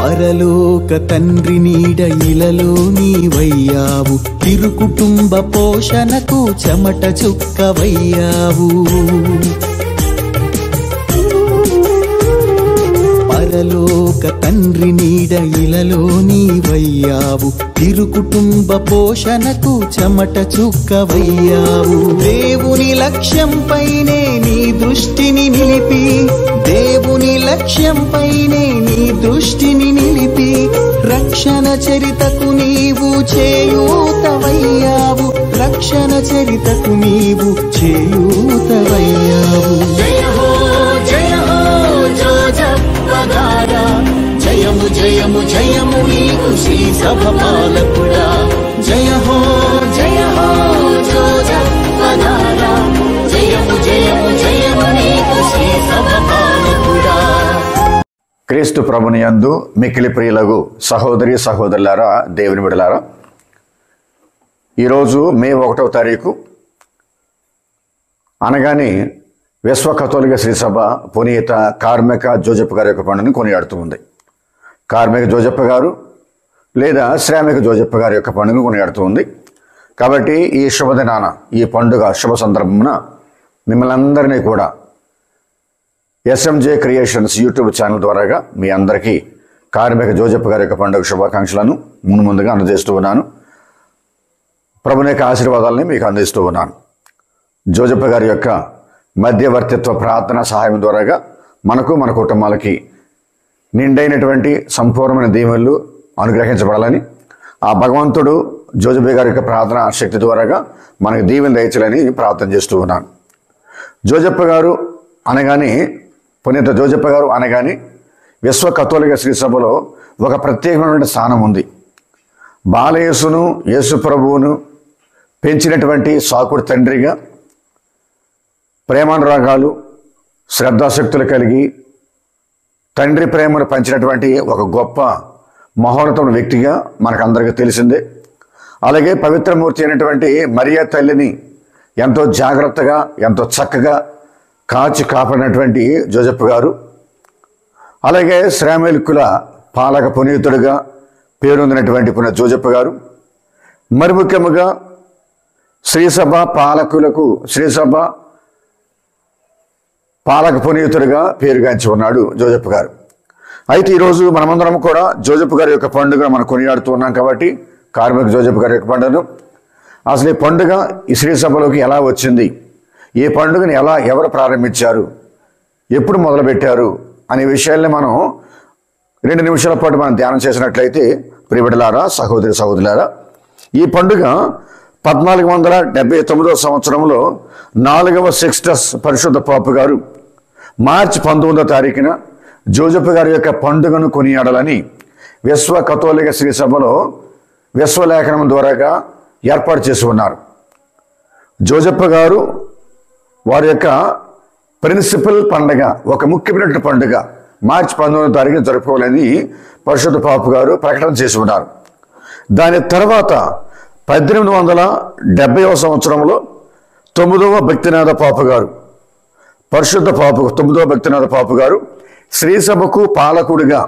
పరలోక తండ్రి నీడ ఇలలో నీవయ్యావు, తిరు కుటుంబ పోషణకు చెమట చుక్కవయ్యావు. పరలోక తండ్రి నీడ ఇలలో నీవయ్యావు, తిరు కుటుంబ పోషణకు చెమట చుక్కవయ్యావు. దేవుని లక్ష్యంపైనే నీ దృష్టిని నిలిపి, దేవుని లక్ష్యంపైనే నీ దృష్టిని నిలిపి, రక్షణ చరితకు నీవు చేయూతవయ్యావు, రక్షణ చరితకు నీవు చేయూతవయ్యావు. జయ హో జోజప్పగారా, జయము జయము జయము నీకు శ్రీ సభ పాలకుడా. జయ హో జోజప్పగారా, జయము జయము జయము నీకు శ్రీ సభ పాలకుడా. క్రీస్తు ప్రభుని యందు మిక్కిలి ప్రియులగు సహోదరి సహోదరులారా, దేవుని బిడ్డలారా, ఈరోజు మే 1వ తారీఖు అనగానే విశ్వ కథోలిక శ్రీసభ పునీత కార్మిక జోజప్ప గారి యొక్క పండుగను కొనియాడుతూ ఉంది. కార్మిక జోజప్ప గారు లేదా శ్రామిక జోజప్ప గారి యొక్క పండుగను కొనియాడుతూ ఉంది. కాబట్టి ఈ శుభదినాన, ఈ పండుగ శుభ సందర్భమున మిమ్మల్ని అందరినీ కూడా SMJ క్రియేషన్స్ యూట్యూబ్ ఛానల్ ద్వారాగా మీ అందరికీ కార్మిక జోజప్ప గారి యొక్క పండుగ శుభాకాంక్షలను ముందుగా అందజేస్తూ ఉన్నాను. ప్రభుని యొక్క ఆశీర్వాదాలని మీకు అందిస్తూ ఉన్నాను. జోజప్ప గారి యొక్క మధ్యవర్తిత్వ ప్రార్థన సహాయం ద్వారాగా మనకు మన కుటుంబాలకి నిండైనటువంటి సంపూర్ణమైన దీవెనలు అనుగ్రహించబడాలని, ఆ భగవంతుడు జోజప్ప గారి యొక్క ప్రార్థన శక్తి ద్వారాగా మనకు దీవెన దయచేయాలని ప్రార్థన చేస్తూ ఉన్నాను. జోజప్ప గారు అనగానే, పునీత జోజప్ప గారు అనగానే విశ్వ కథోలిక శ్రీసభలో ఒక ప్రత్యేకమైనటువంటి స్థానం ఉంది. బాలయేసును, యేసు ప్రభువును పెంచినటువంటి సాకుడు తండ్రిగా, ప్రేమానురాగాలు శ్రద్ధాశక్తులు కలిగి తండ్రి ప్రేమను పంచినటువంటి ఒక గొప్ప మహోన్నతమైన వ్యక్తిగా మనకందరికీ తెలిసిందే. అలాగే పవిత్రమూర్తి అయినటువంటి మరియా తల్లిని ఎంతో జాగ్రత్తగా, ఎంతో చక్కగా కాచి కాపాడినటువంటి జోజప్ప గారు, అలాగే శ్రామికుల పాలక పునీతుడిగా పేరొందినటువంటి పునీత జోజప్ప గారు, మరి ముఖ్యముగా శ్రీసభ పాలకులకు, శ్రీసభ పాలక పునీతుడిగా పేరుగాంచి ఉన్నాడు జోజప్ప గారు. అయితే ఈరోజు మనమందరం కూడా జోజప్ప గారి యొక్క పండుగను మనం కొనియాడుతూ ఉన్నాం. కాబట్టి కార్మిక జోజప్ప గారి యొక్క పండుగను, అసలు ఈ పండుగ ఈ శ్రీసభలోకి ఎలా వచ్చింది, ఈ పండుగను ఎవరు ప్రారంభించారు, ఎప్పుడు మొదలుపెట్టారు అనే విషయాల్ని మనం 2 నిమిషాల పాటు మనం ధ్యానం చేసినట్లయితే, ప్రియబిడ్డలారా, సహోదరి సహోదరులారా, ఈ పండుగ 1479వ సంవత్సరంలో 4వ సిక్స్టస్ పరిశుద్ధ పాపు గారు మార్చి 19వ తారీఖున జోజప్ప గారి యొక్క పండుగను కొనియాడాలని విశ్వ కథోలిక శ్రీసభలో విశ్వలేఖనం ద్వారాగా ఏర్పాటు చేసి ఉన్నారు. జోజప్ప గారు వారి యొక్క ప్రిన్సిపల్ పండుగ, ఒక ముఖ్యమైనటువంటి పండుగ మార్చి 19వ తారీఖున జరుపుకోవాలని పరిశుద్ధ పాపు గారు ప్రకటన చేసి ఉన్నారు. దాని తర్వాత 1870వ సంవత్సరంలో 9వ భక్తినాథ పాపు గారు, పరిశుద్ధ పాపు 9వ భక్తినాథ పాపు గారు శ్రీసభకు పాలకుడిగా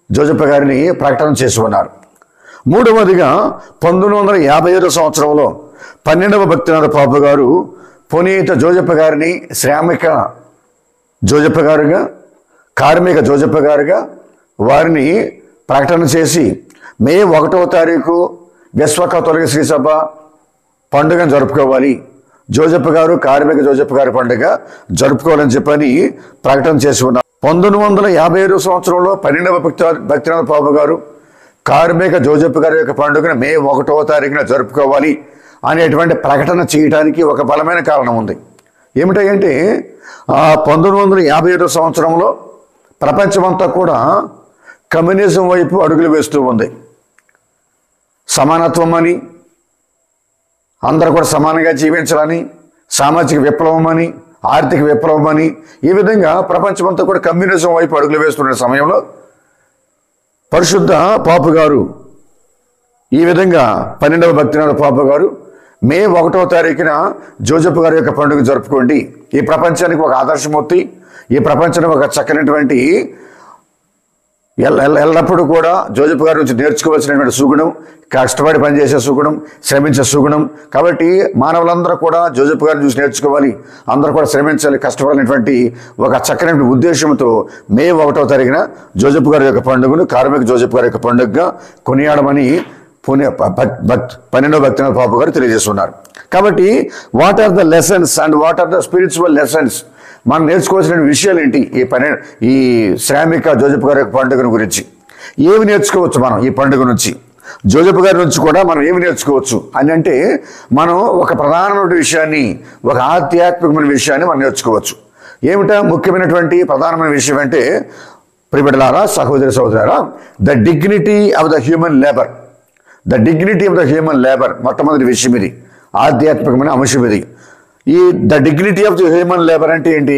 జోజప్ప గారిని ప్రకటన చేసి ఉన్నారు. మూడవదిగా 1955వ సంవత్సరంలో 12వ భక్తినాథ పాపు గారు పునీత జోజప్ప గారిని శ్రామిక జోజప్ప గారుగా, కార్మిక జోజప్ప గారుగా వారిని ప్రకటన చేసి మే 1వ తారీఖు విశ్వ కథోలిక శ్రీసభ పండుగను జరుపుకోవాలి, జోజప్ప గారు కార్మిక జోజప్ప గారి పండుగ జరుపుకోవాలని చెప్పని ప్రకటన చేసి ఉన్నారు. 1957వ సంవత్సరంలో 12వ భక్తినాథ పాపు గారు కార్మిక జోజప్ప గారి యొక్క పండుగను మే 1వ తారీఖున జరుపుకోవాలి అనేటువంటి ప్రకటన చేయడానికి ఒక బలమైన కారణం ఉంది. ఏమిటంటే 1957వ సంవత్సరంలో ప్రపంచమంతా కూడా కమ్యూనిజం వైపు అడుగులు వేస్తూ ఉంది. సమానత్వం అని, అందరూ కూడా సమానంగా జీవించాలని, సామాజిక విప్లవం అని, ఆర్థిక విప్లవం అని, ఈ విధంగా ప్రపంచమంతా కూడా కమ్యూనిజం వైపు అడుగులు వేస్తున్న సమయంలో పరిశుద్ధ పాపు గారు ఈ విధంగా 12వ భక్తినాథ పాపు గారు మే 1వ తారీఖున జోజప్ప గారి యొక్క పండుగ జరుపుకోండి, ఈ ప్రపంచానికి ఒక ఆదర్శమూర్తి, ఈ ప్రపంచానికి ఒక చక్కనటువంటి ఎల్లప్పుడూ కూడా జోజప్ప గారి నుంచి నేర్చుకోవాల్సినటువంటి సుగుణం, కష్టపడి పనిచేసే సుగుణం, శ్రమించే సుగుణం. కాబట్టి మానవులందరూ కూడా జోజప్ప గారిని చూసి నేర్చుకోవాలి, అందరూ కూడా శ్రమించాలి, కష్టపడాలనేటువంటి ఒక చక్కని ఉద్దేశంతో మే 1వ తారీఖున జోజప్ప గారి యొక్క పండుగను కార్మిక జోజప్ప గారి యొక్క పండుగగా కొనియాడమని 12వ భక్తినాథ్ బాబు గారు తెలియజేస్తున్నారు. కాబట్టి what are the lessons and what are the spiritual lessons, మనం నేర్చుకోవాల్సిన విషయాలు ఏంటి ఈ శ్రామిక జోజప్ప గారి యొక్క పండుగను గురించి ఏమి నేర్చుకోవచ్చు మనం ఈ పండుగ నుంచి, జోజప్ప గారి నుంచి కూడా మనం ఏమి నేర్చుకోవచ్చు అని అంటే, మనం ఒక ప్రధానమైన విషయాన్ని, ఒక ఆధ్యాత్మికమైన విషయాన్ని మనం నేర్చుకోవచ్చు. ఏమిటా ముఖ్యమైనటువంటి ప్రధానమైన విషయం అంటే, ప్రియబిడ్డలారా, సహోదరి సహోదరులారా, the dignity of the human labour. The dignity of the human labour మొట్టమొదటి విషయం ఇది, ఆధ్యాత్మికమైన అంశం ఇది. ఈ the dignity of the human labour అంటే ఏంటి?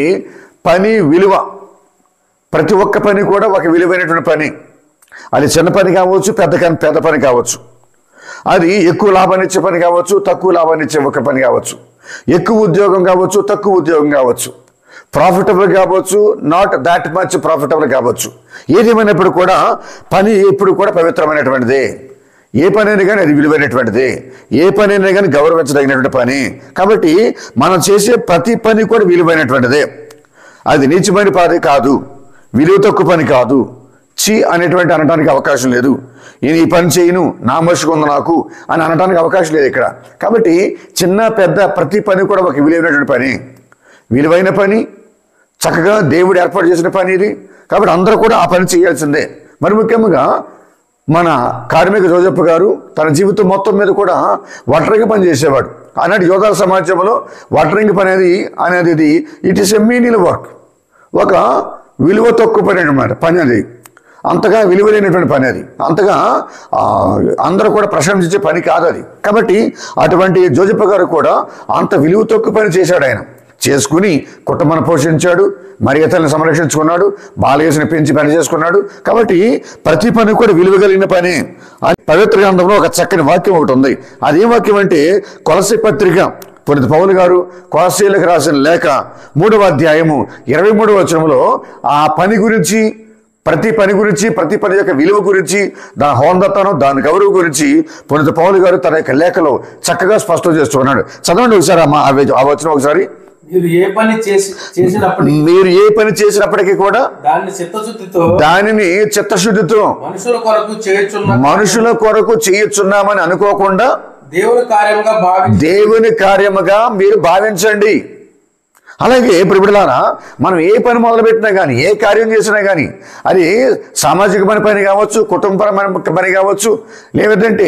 పని విలువ. ప్రతి ఒక్క పని కూడా ఒక విలువైనటువంటి పని. అది చిన్న పని కావచ్చు, పెద్ద పని కావచ్చు. అది ఎక్కువ లాభాన్ని ఇచ్చే పని కావచ్చు, తక్కువ లాభాన్ని ఇచ్చే ఒక పని కావచ్చు. ఎక్కువ ఉద్యోగం కావచ్చు, తక్కువ ఉద్యోగం కావచ్చు. ప్రాఫిటబుల్ కావచ్చు, నాట్ దాట్ మచ్ ప్రాఫిటబుల్ కావచ్చు. ఏదేమైనప్పుడు కూడా పని ఎప్పుడు కూడా పవిత్రమైనటువంటిదే. ఏ పని అయినా కానీ అది విలువైనటువంటిది, ఏ పని అయినా కానీ గౌరవించదగినటువంటి పని. కాబట్టి మనం చేసే ప్రతి పని కూడా విలువైనటువంటిదే. అది నీచమైన పని కాదు, విలువ తక్కువ పని కాదు, అనేటువంటి అనడానికి అవకాశం లేదు. ఈ పని చేయను, నా మనిషికి ఉంది నాకు అని అనడానికి అవకాశం లేదు ఇక్కడ. కాబట్టి చిన్న పెద్ద ప్రతి పని కూడా ఒక విలువైనటువంటి పని, విలువైన పని, చక్కగా దేవుడు ఏర్పాటు చేసిన పని ఇది. కాబట్టి అందరూ కూడా ఆ పని చేయాల్సిందే. మరి ముఖ్యంగా మన కార్మిక జోజప్ప గారు తన జీవితం మొత్తం మీద కూడా వడ్రంగి పని చేసేవాడు. ఆనాటి యోధాల సమాజంలో వడ్రంగి పని అనేది it is a meaning work, ఒక విలువ తక్కువ పని అన్నమాట. పని అది అంతగా విలువలేనటువంటి పని, అది అంతగా అందరూ కూడా ప్రశంసించే పని కాదు అది. కాబట్టి అటువంటి జోజప్ప గారు కూడా అంత విలువ తక్కువ పని చేశాడు. ఆయన చేసుకుని కుటుంబాన్ని పోషించాడు, మరి ఇతరులను సంరక్షించుకున్నాడు, బాలయేసుని పెంచి పని చేసుకున్నాడు. కాబట్టి ప్రతి పని కూడా విలువ కలిగిన పని. పవిత్ర గ్రంథంలో ఒక చక్కని వాక్యం ఒకటి ఉంది. అదేం వాక్యం అంటే, కొలస్సీ పత్రిక పునీత పౌలు గారు కొలస్సీలకు రాసిన లేఖ 3వ అధ్యాయము 23వ వచనంలో ఆ పని గురించి, ప్రతి పని గురించి, ప్రతి పని యొక్క విలువ గురించి, దాని హోందతనం, దాని గౌరవం గురించి పునీత పౌలు గారు తన యొక్క లేఖలో చక్కగా స్పష్టం చేస్తున్నాడు. చదవండి ఒకసారి ఆ వచనం ఒకసారి. మీరు ఏ పని చేసినప్పటికీ కూడా దానిని చిత్తశుద్ధితో మనుషుల కొరకు చేయుచున్నామని అనుకోకుండా దేవుని కార్యముగా మీరు భావించండి. అలాగే ప్రియబిడ్డలారా, మనం ఏ పని మొదలుపెట్టినా కానీ, ఏ కార్యం చేసినా కానీ, అది సామాజికమైన పని కావచ్చు, కుటుంబపరమైన పని కావచ్చు, లేదంటే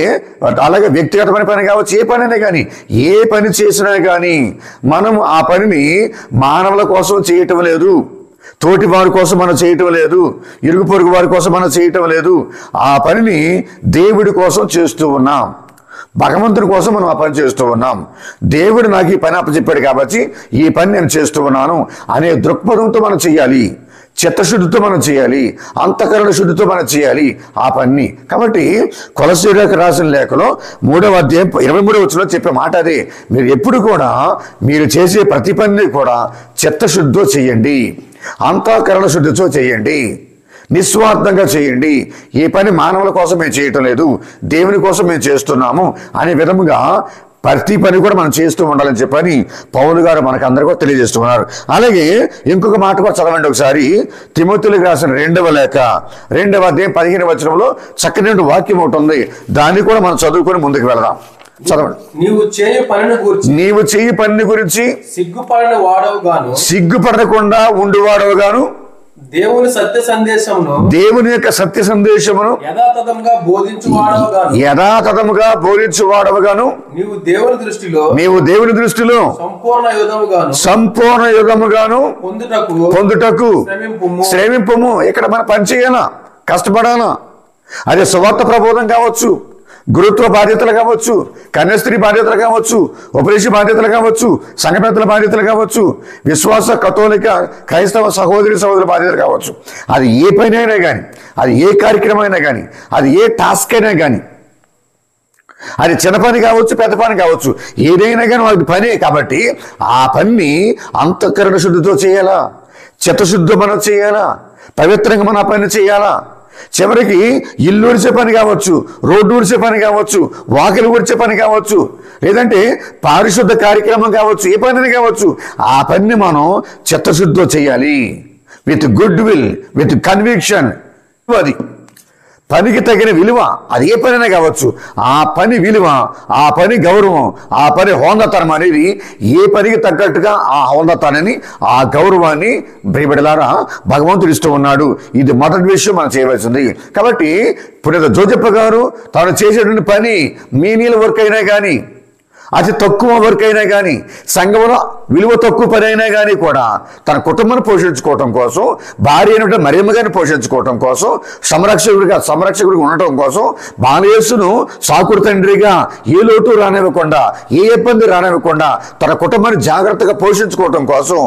అలాగే వ్యక్తిగతమైన పని కావచ్చు, ఏ పని అయినా కానీ, ఏ పని చేసినా కానీ మనం ఆ పనిని మానవుల కోసం చేయటం లేదు, తోటి వారి కోసం మనం చేయటం లేదు, ఇరుగు పొరుగు వారి కోసం మనం చేయటం లేదు. ఆ పనిని దేవుడి కోసం చేస్తూ ఉన్నాం, భగవంతుడి కోసం మనం ఆ పని చేస్తూ ఉన్నాం. దేవుడు నాకు ఈ పని అప్పచెప్పాడు కాబట్టి ఈ పని నేను చేస్తూ ఉన్నాను అనే దృక్పథంతో మనం చేయాలి, చిత్తశుద్ధితో మనం చేయాలి, అంతఃకరణ శుద్ధితో మనం చేయాలి ఆ పని. కాబట్టి కొలస్సీలకు రాసిన లేఖలో 3వ అధ్యాయం 23వ వచనంలో చెప్పే మాట అదే. మీరు ఎప్పుడు కూడా మీరు చేసే ప్రతి పనిని కూడా చిత్తశుద్ధితో చేయండి, అంతఃకరణ శుద్ధితో చేయండి, నిస్వార్థంగా చేయండి. ఈ పని మానవుల కోసం మేము చేయటం లేదు, దేవుని కోసం మేము చేస్తున్నాము అనే విధముగా ప్రతి పని కూడా మనం చేస్తూ ఉండాలని చెప్పని పౌలు గారు మనకు అందరికీ తెలియజేస్తున్నారు. అలాగే ఇంకొక మాట కూడా చదవండి ఒకసారి. తిమోతిలకు రాసిన 2వ లేఖ 2వ అధ్యాయం 15వ వచనంలో చక్కని వాక్యం ఒకటి ఉంది. దాన్ని కూడా మనం చదువుకొని ముందుకు వెళదాం. చదవండి. నీవు చేయి పనిని గురించి సిగ్గుపడకుండా ఉండువాడవుగాను, దేవుని యొక్క సత్య సందేశమును యథాతథముగా బోధించువాడవుగాను, నీవు దేవుని దృష్టిలో సంపూర్ణ యుగముగాను పొందుటకు శ్రమింపుము. ఇక్కడ మనం పని చేయాలా, కష్టపడాలా. అదే సువార్త ప్రబోధం కావచ్చు, గురుత్వ బాధ్యతలు కావచ్చు, కన్యాస్త్రీ బాధ్యతలు కావచ్చు, ఉపదేశ బాధ్యతలు కావచ్చు, సంఘపెద్దల బాధ్యతలు కావచ్చు, విశ్వాస కథోలిక క్రైస్తవ సహోదరుల బాధ్యతలు కావచ్చు. అది ఏ పని అయినా కానీ, అది ఏ కార్యక్రమం అయినా కానీ, అది ఏ టాస్క్ అయినా కానీ, అది చిన్న పని కావచ్చు, పెద్ద పని కావచ్చు, ఏదైనా కానీ వాటి పనే. కాబట్టి ఆ పని అంతఃకరణ శుద్ధితో చేయాలా, చిత్తశుద్ధితో మనం చేయాలా, పవిత్రంగా మనం ఆ పని చేయాలా. చివరికి ఇల్లు ఊడ్చే పని కావచ్చు, రోడ్డు ఊడ్చే పని కావచ్చు, వాకిలు ఊడ్చే పని కావచ్చు, లేదంటే పారిశుద్ధ కార్యక్రమం కావచ్చు, ఏ పని కావచ్చు, ఆ పనిని మనం చిత్తశుద్ధితో చేయాలి. With good will, with conviction. అది పనికి తగిన విలువ, అది ఏ పనైనా కావచ్చు, ఆ పని విలువ, ఆ పని గౌరవం, ఆ పని హోందతనం అనేది ఏ పనికి తగ్గట్టుగా ఆ హోందతనాన్ని, ఆ గౌరవాన్ని బిడ్డలారా భగవంతుడు ఇస్తూ ఉన్నాడు. ఇది మొదటి విషయం మనం చేయవలసింది. కాబట్టి పునీత జోజప్ప గారు తాను చేసేటువంటి పని మీనీల వర్క్ అయినా కానీ, అతి తక్కువ వర్క్ అయినా కానీ, సంఘంలో విలువ తక్కువ పని అయినా కానీ కూడా తన కుటుంబాన్ని పోషించుకోవటం కోసం, భార్య అయినటువంటి మరియమ్మ గారిని పోషించుకోవటం కోసం, సంరక్షకుడిగా ఉండటం కోసం, బాలయేసును సాకుడు తండ్రిగా ఏ లోటు రానివ్వకుండా, ఏ ఇబ్బంది రానివ్వకుండా తన కుటుంబాన్ని జాగ్రత్తగా పోషించుకోవటం కోసం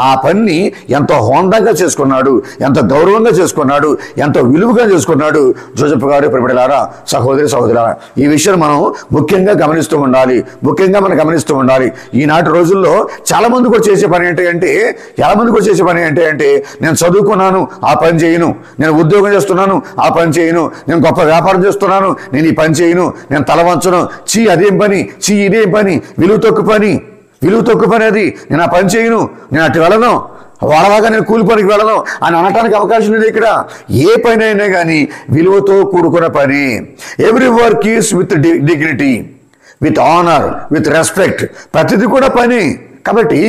ఆ పని ఎంతో హోందాగా చేసుకున్నాడు, ఎంతో గౌరవంగా చేసుకున్నాడు, ఎంతో విలువగా చేసుకున్నాడు జోజప్ప గారు. ప్రియమైన సహోదరి సహోదరులారా, ఈ విషయం మనం ముఖ్యంగా గమనిస్తూ ఉండాలి. ఈనాటి రోజుల్లో చాలా మంది కూడా చేసే పని ఏంటి అంటే నేను చదువుకున్నాను, ఆ పని చేయను, నేను ఉద్యోగం చేస్తున్నాను, ఆ పని చేయను, నేను గొప్ప వ్యాపారం చేస్తున్నాను, నేను ఈ పని చేయను, నేను తలవంచను, అదేం పని, ఇదేం పని, విలువ తక్కువ పని అది, నేను ఆ పని చేయను, నేను అటు వెళ్ళను, వాళ్ళలాగా నేను కూలి పనికి వెళ్ళను అని అనటానికి అవకాశం లేదు. ఇక్కడ ఏ పని అయినా కానీ విలువతో కూడుకున్న పని. Every work is with dignity, with honour, with respect. ప్రతిదీ కూడా పని. కాబట్టి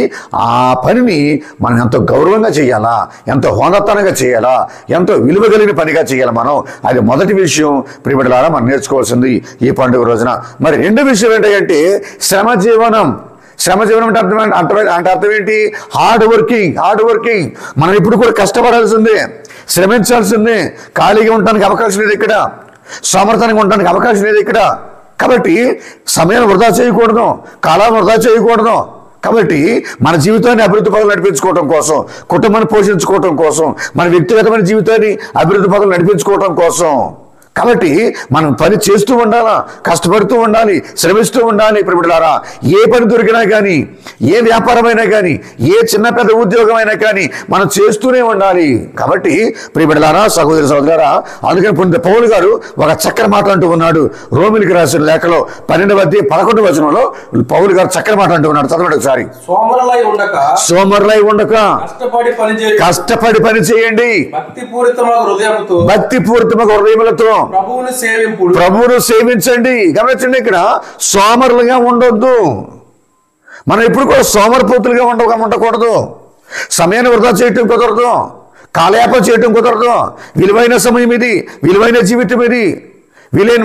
ఆ పనిని మనం ఎంతో గౌరవంగా చేయాలా, ఎంతో హోందతనంగా చేయాలా, ఎంతో విలువ కలిగిన పనిగా చేయాలి మనం. అది మొదటి విషయం ప్రియబిడ్డలారా మనం నేర్చుకోవాల్సింది ఈ పండుగ రోజున. మరి రెండో విషయం ఏంటంటే శ్రమజీవనం అంటే అర్థం ఏంటి? Hard working. మనం ఇప్పుడు కూడా కష్టపడాల్సిందే, శ్రమించాల్సిందే. ఖాళీగా ఉండడానికి అవకాశం లేదు ఇక్కడ, సోమర్థనంగా ఉండడానికి అవకాశం లేదు ఇక్కడ. కాబట్టి సమయాన్ని వృధా చేయకూడదు, కాలాన్ని వృధా చేయకూడదు. కాబట్టి మన జీవితాన్ని అభివృద్ధి పదవులు నడిపించుకోవడం కోసం, కుటుంబాన్ని పోషించుకోవడం కోసం, మన వ్యక్తిగతమైన జీవితాన్ని అభివృద్ధి పదవులు నడిపించుకోవడం కోసం, కాబట్టి మనం పని చేస్తూ ఉండాలా, కష్టపడుతూ ఉండాలి, శ్రమిస్తూ ఉండాలి. ప్రియబిడ్డలారా, ఏ పని దొరికినా కానీ, ఏ వ్యాపారమైనా కానీ, ఏ చిన్న పెద్ద ఉద్యోగం అయినా కానీ మనం చేస్తూనే ఉండాలి. కాబట్టి ప్రియబిడ్డలారా, సహోదరి సహోదరులారా, అందుకని పునీత పౌలు గారు ఒక చక్కని మాట అంటూ ఉన్నాడు. రోమిలికి రాసిన లేఖలో 12వ వచనంలో పౌలు గారు చక్కని మాట అంటూ ఉన్నాడు. చదవండి ఒకసారి. సోమరులై ఉండక కష్టపడి పని చేయండి, భక్తిపూరితమైన హృదయములతో ప్రభువును సేవించండి. గమనించండి, ఇక్కడ సోమరులుగా ఉండొద్దు. మనం ఇప్పుడు కూడా సోమరిపోతులుగా ఉండకూడదు. సమయాన్ని వృధా చేయటం కుదరదు, కాలయాపన చేయటం కుదరదు. విలువైన సమయం ఇది, విలువైన జీవితం ఇది,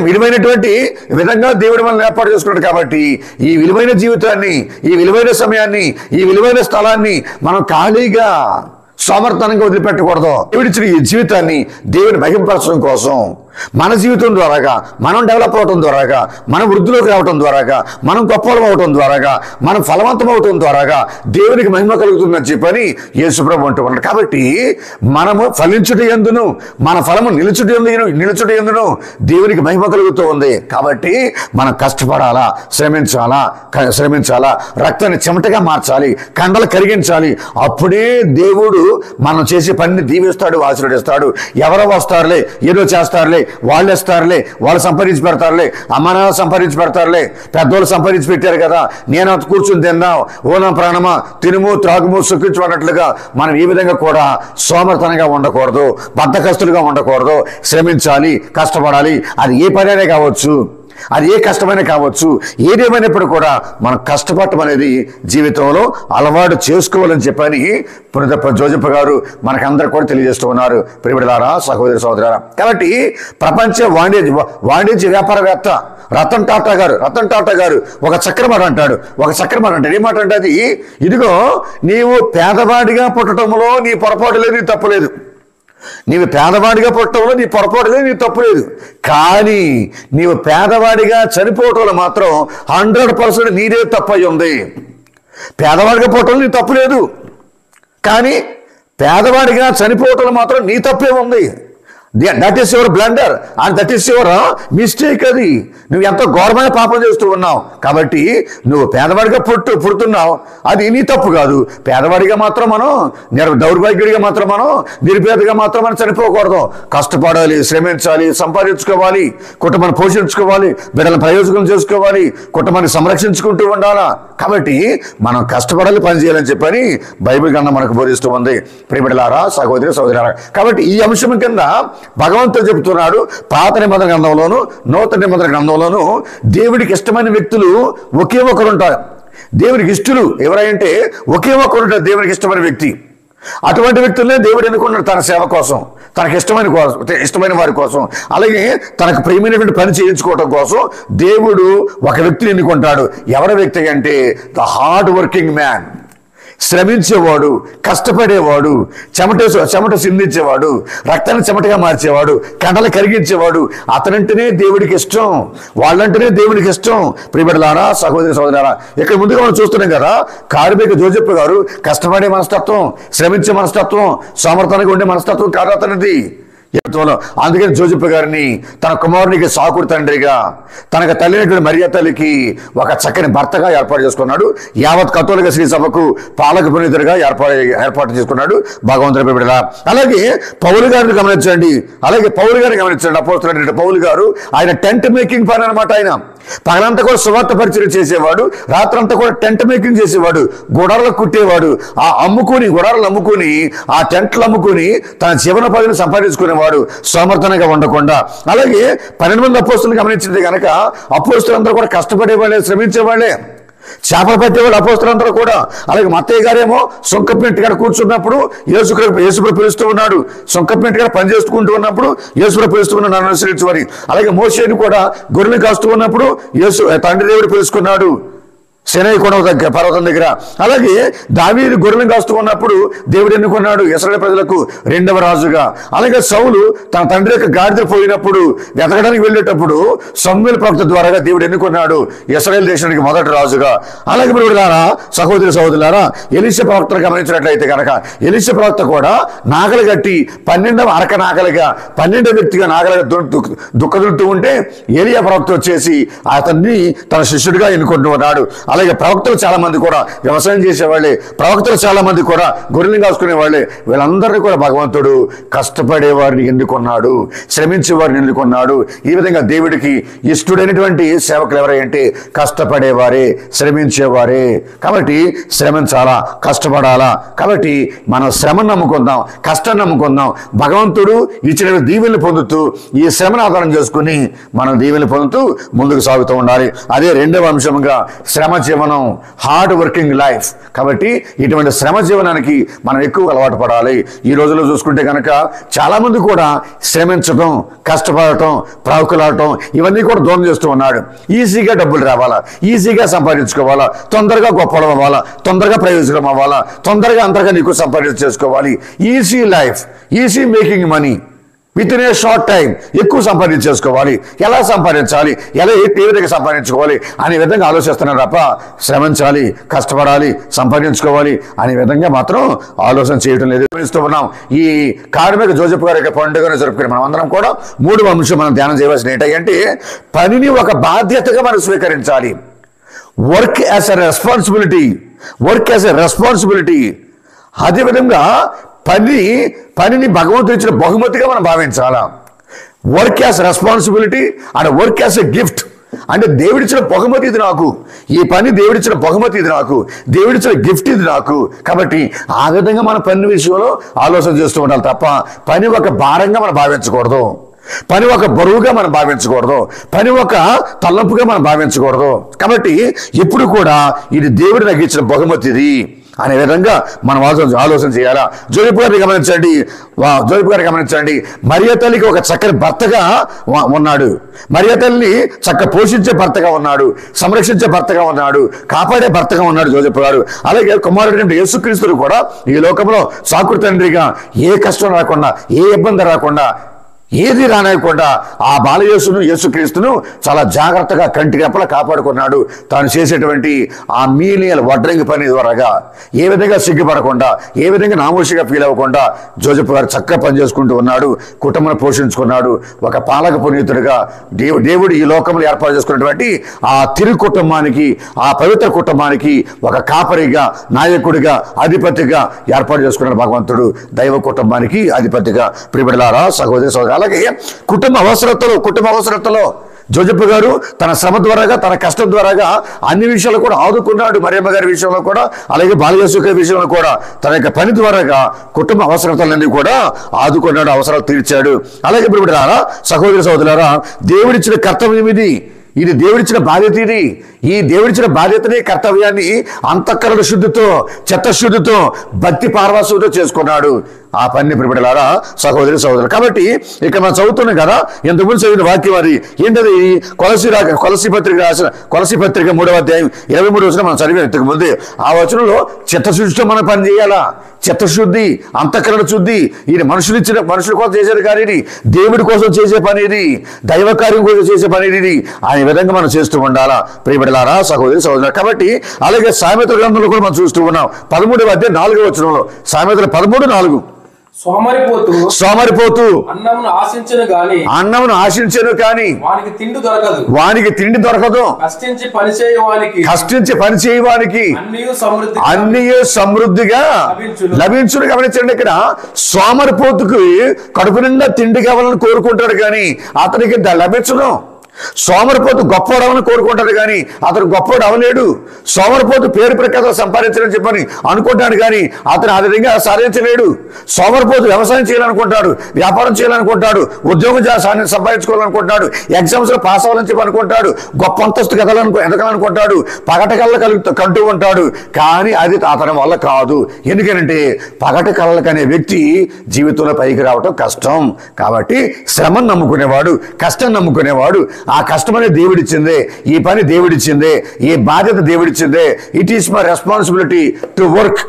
విలువైనటువంటి విధంగా దేవుడు మనల్ని ఏర్పాటు చేసుకున్నాడు. కాబట్టి ఈ విలువైన జీవితాన్ని, ఈ విలువైన సమయాన్ని, ఈ విలువైన స్థలాన్ని మనం ఖాళీగా సోమర్థనంగా వదిలిపెట్టకూడదు. దేవుడిచ్చిన ఈ జీవితాన్ని దేవుని మహింపరచడం కోసం, మన జీవితం ద్వారాగా మనం డెవలప్ అవటం ద్వారాగా, మనం వృద్ధిలోకి రావటం ద్వారాగా, మనం గొప్పలం అవటం ద్వారాగా, మనం ఫలవంతం అవటం ద్వారాగా దేవునికి మహిమ కలుగుతుందని చెప్పని యేసుప్రభు అంటూ ఉన్నాడు. కాబట్టి మనము ఫలించుట యందును, మన ఫలము నిలుచుట యందును దేవునికి మహిమ కలుగుతూ ఉంది. కాబట్టి మనం కష్టపడాలా, శ్రమించాలా, రక్తాన్ని చెమటగా మార్చాలి, కండలు కరిగించాలి. అప్పుడే దేవుడు మనం చేసే పనిని దీవిస్తాడు, ఆశీర్వదిస్తాడు. ఎవరో వస్తారులే, ఏదో చేస్తారులే, వాళ్ళు ఇస్తారులే, వాళ్ళు సంపాదించి పెడతారులే, అమ్మ నాన్న సంపాదించి పెడతారులే, పెద్దోళ్ళు సంపాదించి పెట్టారు కదా, నేను అంత కూర్చుని తిన్నావు, ఓనా ప్రాణమా తినుము త్రాగుము సుఖించు అన్నట్లుగా మనం ఈ విధంగా కూడా సోమర్థనంగా ఉండకూడదు, బద్ధకస్తులుగా ఉండకూడదు. శ్రమించాలి, కష్టపడాలి. అది ఏ పనైనా కావచ్చు, అది ఏ కష్టమైనా కావచ్చు. ఏదేమైనప్పుడు కూడా మనం కష్టపడటం అనేది జీవితంలో అలవాటు చేసుకోవాలని చెప్పని పునీత జోజప్ప గారు మనకందరూ కూడా తెలియజేస్తూ ఉన్నారు. ప్రియబిడ్డలారా, సహోదరి సహోదరులారా, కాబట్టి ప్రపంచ వాణిజ్య వ్యాపారవేత్త రతన్ టాటా గారు ఒక చక్రమాట అంటాడు. ఏమాట అంటే అది, ఇదిగో నీవు పేదవాడిగా పుట్టడంలో నీ పొరపాటు లేదు, నీ తప్పు లేదు. నీవు పేదవాడిగా పుట్టడంలో నీ పొరపాటు లేదు, నీ తప్పు లేదు. కానీ నీవు పేదవాడిగా చనిపోవటంలో మాత్రం 100% నీదే తప్పై ఉంది. పేదవాడిగా పుట్టడంలో నీ తప్పు లేదు, కానీ పేదవాడిగా చనిపోవటంలో మాత్రం నీ తప్పే ఉంది. That is your blunder and that is your mistake. అది నువ్వు ఎంతో ఘోరమైన పాపం చేస్తూ ఉన్నావు. కాబట్టి నువ్వు పేదవాడిగా పుడుతున్నావు, అది నీ తప్పు కాదు. పేదవాడిగా మాత్రం మనం దౌర్భాగ్యుడిగా మాత్రం మనం నిరుపేదగా మాత్రం మనం చనిపోకూడదు. కష్టపడాలి, శ్రమించాలి, సంపాదించుకోవాలి, కుటుంబాన్ని పోషించుకోవాలి, బిడ్డలను ప్రయోజనం చేసుకోవాలి, కుటుంబాన్ని సంరక్షించుకుంటూ ఉండాలా. కాబట్టి మనం కష్టపడాలి, పని చేయాలని చెప్పని బైబిల్ గ్రంథం మనకు బోధిస్తూ ఉంది. ప్రియబిడ్డలారా, సహోదరి సహోదరులారా, కాబట్టి ఈ అంశం కింద భగవంతుడు చెబుతున్నాడు, పాత నిబంధన గ్రంథంలోను నూతన నిబంధన గ్రంథంలోను దేవుడికి ఇష్టమైన వ్యక్తులు ఒకే ఒకరు ఉంటారు. దేవుడికి ఇష్టలు ఎవరంటే ఒకే ఒకరు ఉంటారు, దేవుడికి ఇష్టమైన వ్యక్తి. అటువంటి వ్యక్తులనే దేవుడు ఎన్నుకున్నాడు తన సేవ కోసం, తనకు ఇష్టమైన వారి కోసం, అలాగే తనకు ప్రియమైనటువంటి పని చేయించుకోవడం కోసం దేవుడు ఒక వ్యక్తిని ఎన్నుకుంటాడు. ఎవరి వ్యక్తి అంటే ద హార్డ్ వర్కింగ్ మ్యాన్, శ్రమించేవాడు, కష్టపడేవాడు, చెమట సిందించేవాడు, రక్తాన్ని చెమటగా మార్చేవాడు, కండలు కరిగించేవాడు, అతనంటేనే దేవుడికి ఇష్టం, వాళ్ళంటేనే దేవుడికి ఇష్టం. ప్రియబిడ్డలారా, సహోదరి సహోదరులారా, ఇక్కడ ముందుగా మనం చూస్తున్నాం కదా, కార్మిక జోజప్ప గారు కష్టపడే మనస్తత్వం, శ్రమించే మనస్తత్వం, సమర్థనగా ఉండే మనస్తత్వం కాదు అతనిది. అందుకని జోజప్ప గారిని తన కుమారునికి సాకుడు తండ్రిగా, తనకు తల్లినటువంటి మరియ తల్లికి ఒక చక్కని భర్తగా ఏర్పాటు చేసుకున్నాడు. యావత్ కథోలిక శ్రీ సభకు పాలక పునీతుడిగా ఏర్పాటు చేసుకున్నాడు భగవంతుని బిడ్డ. అలాగే పౌలు గారిని గమనించండి, అపోస్తలుడైన పౌలు గారు ఆయన టెంట్ మేకింగ్ పని అనమాట. ఆయన పగలంతా కూడా సువార్త పరిచయం చేసేవాడు, రాత్రంతా కూడా టెంట్ మేకింగ్ చేసేవాడు, గుడారాలు కుట్టేవాడు, గుడారాలు అమ్ముకుని ఆ టెంట్లు అమ్ముకుని తన జీవనోపాధిని సంపాదించుకునేవాడు సమర్థనగా ఉండకుండా. అలాగే 12 మంది అపోస్తలుని గమనించింది కనుక అపోస్తలందరూ కూడా కష్టపడేవాళ్ళే, శ్రమించేవాళ్ళే, చేపలు పట్టేవాళ్ళు అపోస్తలందరూ కూడా. అలాగే మత్తయ్య గారేమో సుంకపెంటి గారు కూర్చున్నప్పుడు యేసుప్రభు పిలుస్తూ ఉన్నాడు, సుంకపెంటి గారు పని చేసుకుంటూ ఉన్నప్పుడు యేసుప్రభు పిలుస్తూ ఉన్నాడు అనుసరించుకొని. అలాగే మోషేని కూడా గొర్రెలు కాస్తూ ఉన్నప్పుడు తండ్రి దేవుడు పిలుచుకున్నాడు సినై కొండ దగ్గర, పర్వతం దగ్గర. అలాగే దావీదు గొర్రెలను కాస్తూ ఉన్నప్పుడు దేవుడు ఎన్నుకున్నాడు ఇశ్రాయేలు ప్రజలకు 2వ రాజుగా. అలాగే సౌలు తన తండ్రి యొక్క గాడిదలు పోయినప్పుడు వెతకడానికి వెళ్ళేటప్పుడు సమూయేలు ప్రవక్త ద్వారా దేవుడు ఎన్నుకున్నాడు ఇశ్రాయేలు దేశానికి మొదటి రాజుగా. అలాగే ప్రియబిడ్డలారా, సహోదరి సహోదరులారా, ఎలీషా ప్రవక్తను గమనించినట్లయితే కనుక ఎలీషా ప్రవక్త కూడా నాగలు కట్టి 12వ అరక నాగలిగా 12వ వ్యక్తిగా నాగలిగా దుఃఖదులుతూ ఉంటే ఏలియా ప్రవక్త వచ్చేసి అతన్ని తన శిష్యుడిగా ఎన్నుకుంటూ ఉన్నాడు. అలాగే ప్రవక్తలు చాలా మంది కూడా వ్యవసాయం చేసేవాళ్ళే, ప్రవక్తలు చాలా మంది కూడా గొర్రెలు కాసుకునే వాళ్ళే. వీళ్ళందరినీ కూడా భగవంతుడు కష్టపడేవారిని ఎన్నుకున్నాడు, శ్రమించేవారిని ఎన్నుకున్నాడు. ఈ విధంగా దేవుడికి ఇష్టడైనటువంటి సేవకులు ఎవరంటే కష్టపడేవారే, శ్రమించేవారే. కాబట్టి శ్రమించాలా, కష్టపడాలా. కాబట్టి మనం శ్రమను నమ్ముకుందాం, కష్టాన్ని నమ్ముకుందాం. భగవంతుడు ఇచ్చిన దీవెనలు పొందుతూ ఈ శ్రమను ఆధారం చేసుకుని మనం దీవెనలు పొందుతూ ముందుకు సాగుతూ ఉండాలి. అదే 2వ అంశంగా శ్రమ జీవనం, హార్డ్ వర్కింగ్ లైఫ్. కాబట్టి ఇటువంటి శ్రమ జీవనానికి మనం ఎక్కువ అలవాటు పడాలి. ఈ రోజుల్లో చూసుకుంటే కనుక చాలా మంది కూడా శ్రమించడం, కష్టపడటం, ప్రాకులాడటం ఇవన్నీ కూడా దూరం చేస్తూ ఉన్నాడు. ఈజీగా డబ్బులు రావాలా, ఈజీగా సంపాదించుకోవాలా, తొందరగా గొప్పడం అవ్వాలా, తొందరగా ప్రయోజనం అవ్వాలా, తొందరగా అంతగా నీకు సంపాదించి చేసుకోవాలి. Easy life, easy making money with in a short time, ఎక్కువ సంపాదించేసుకోవాలి. ఎలా సంపాదించాలి, ఏ విధంగా సంపాదించుకోవాలి అనే విధంగా ఆలోచిస్తున్నారు తప్ప శ్రమించాలి, కష్టపడాలి, సంపాదించుకోవాలి అనే విధంగా మాత్రం ఆలోచన చేయడం లేదు. గమనిస్తూ ఉన్నాం. ఈ కార్మిక జోజప్ప గారి యొక్క పండుగను జరుపుకుని మనం అందరం కూడా 3వ అంశం మనం ధ్యానం చేయవలసిన ఏంటంటే పనిని ఒక బాధ్యతగా మనం స్వీకరించాలి. Work as a responsibility, work as a responsibility. అదేవిధంగా పనిని భగవంతుడు ఇచ్చిన బహుమతిగా మనం భావించాలా. Work as responsibility and work as a gift. అంటే దేవుడిచ్చిన బహుమతి ఇది నాకు, ఈ పని దేవుడిచ్చిన బహుమతి ఇది నాకు, దేవుడిచ్చిన గిఫ్ట్ ఇది నాకు. కాబట్టి ఆ విధంగా మన పని విషయంలో ఆలోచన చేస్తూ ఉండాలి తప్ప పని ఒక భారంగా మనం భావించకూడదు, పని ఒక బరువుగా మనం భావించకూడదు, పని ఒక తలంపుగా మనం భావించకూడదు. కాబట్టి ఎప్పుడు కూడా ఇది దేవుడు నాకు ఇచ్చిన బహుమతి ఇది అనే విధంగా మనం ఆలోచన చేయాలా. జోజప్ప గారిని గమనించండి. మరియ తల్లికి ఒక చక్కని భర్తగా ఉన్నాడు, మరియ తల్లిని పోషించే భర్తగా ఉన్నాడు, సంరక్షించే భర్తగా ఉన్నాడు, కాపాడే భర్తగా ఉన్నాడు జోజప్ప గారు. అలాగే కుమారుడు యేసుక్రీస్తుడు కూడా ఈ లోకంలో సాకుడు తండ్రిగా ఏ కష్టం రాకుండా, ఏ ఇబ్బంది రాకుండా ఏది రానియకుండా ఆ బాలయేసును యేసుక్రీస్తును చాలా జాగ్రత్తగా కంటి రెప్పలా కాపాడుకున్నాడు. తాను చేసేటువంటి ఆ మీనియల్ వడ్రంగి పని ద్వారాగా ఏ విధంగా సిగ్గుపడకుండా, ఏ విధంగా నామోషిగా ఫీల్ అవ్వకుండా జోజెఫ్ గారు చక్కగా పనిచేసుకుంటూ ఉన్నాడు. కుటుంబాన్ని పోషించుకున్నాడు. ఒక పాలక పునీతుడిగా దేవుడు ఈ లోకంలో ఏర్పాటు చేసుకున్నటువంటి ఆ తిరు కుటుంబానికి, ఆ పవిత్ర కుటుంబానికి ఒక కాపరిగా, నాయకుడిగా, అధిపతిగా ఏర్పాటు చేసుకున్నాడు భగవంతుడు. దైవ కుటుంబానికి అధిపతిగా. ప్రియబిడ్డలారా, సహోదరి సహోదరు, అలాగే కుటుంబ అవసరతలో జోజెఫ్ గారు తన శ్రమ ద్వారాగా, తన కష్టం ద్వారాగా అన్ని విషయాలు కూడా ఆదుకున్నాడు. మరియమ్మ గారి విషయంలో కూడా, అలాగే బాలయేసు గారి విషయంలో కూడా తన యొక్క పని ద్వారాగా కుటుంబ అవసరతలన్నీ కూడా ఆదుకున్నాడు, అవసరాలు తీర్చాడు. అలాగే ఇప్పుడు సహోదరి సహోదరులారా, దేవుడిచ్చిన కర్తవ్యం ఇది దేవుడిచ్చిన బాధ్యత. ఈ దేవుడిచ్చిన బాధ్యతని, కర్తవ్యాన్ని అంతఃకరణ శుద్ధితో, చిత్తశుద్ధితో, భక్తి పారవశ్యంతో చేసుకున్నాడు. ఆ పని ప్రిపడలారా సహోదరి సహోదరులు. కాబట్టి ఇక్కడ మనం చదువుతున్నాం కదా, ఎంతకుముందు చదివిన వాక్యం అది ఏంటది? కొలసి పత్రిక 3వ అధ్యాయం 23వ వచనం మనం చదివిన ఇంతకు ముందే. ఆ వచనంలో చిత్తశుద్ధితో మనం పని చేయాలా. చిత్తశుద్ధి, అంతఃకరణ శుద్ధి, ఇది మనుషుల కోసం చేసేది కానీ ఇది దేవుడి కోసం చేసే పని, ఇది దైవ కార్యం కోసం చేసే పని ఇది. ఆ విధంగా మనం చేస్తూ ఉండాలా ప్రియబిడ్డలారా, సహోదరి సహోదరు. కాబట్టి అలాగే సామెతల గ్రంథంలో కూడా మనం చూస్తూ ఉన్నాం. 13వ అధ్యాయం 4వ వచనంలో, సామెతలు 13:4, సోమరిపోతు అన్నమును ఆశించెను గాని వానికి తిండి దొరకదు. కష్టించి పని చేయవానికి అన్ని సమృద్ధిగా లభించును. గమనించండి, ఇక్కడ సోమరిపోతుకి కడుపు నిండా తిండి కావాలని కోరుకుంటాడు కానీ అతనికి లభించును. సోమరిపోతు గొప్పవాడవని కోరుకుంటాడు కానీ అతను గొప్పవాడు అవలేడు. సోమరిపోతు పేరు ప్రఖ్యాత సంపాదించాలని చెప్పని అనుకుంటాడు కానీ అతను ఆ విధంగా సాధించలేడు. సోమరిపోతు వ్యవసాయం చేయాలనుకుంటాడు, వ్యాపారం చేయాలనుకుంటాడు, ఉద్యోగం సంపాదించుకోవాలనుకుంటాడు, ఎగ్జామ్స్ లో పాస్ అవ్వాలని చెప్పి అనుకుంటాడు, గొప్ప అంతస్తు ఎదగాలనుకుంటాడు, పగటి కళ్ళ కంటూ ఉంటాడు. కానీ అది అతని వల్ల కాదు. ఎందుకంటే పగటి కళ్ళకు అనే వ్యక్తి జీవితంలో పైకి రావటం కష్టం. కాబట్టి శ్రమను నమ్ముకునేవాడు, కష్టం నమ్ముకునేవాడు, ఆ కష్టమనే దేవుడిచ్చిందే, ఈ పని దేవుడిచ్చిందే, ఈ బాధ్యత దేవుడిచ్చిందే. It is my responsibility to work.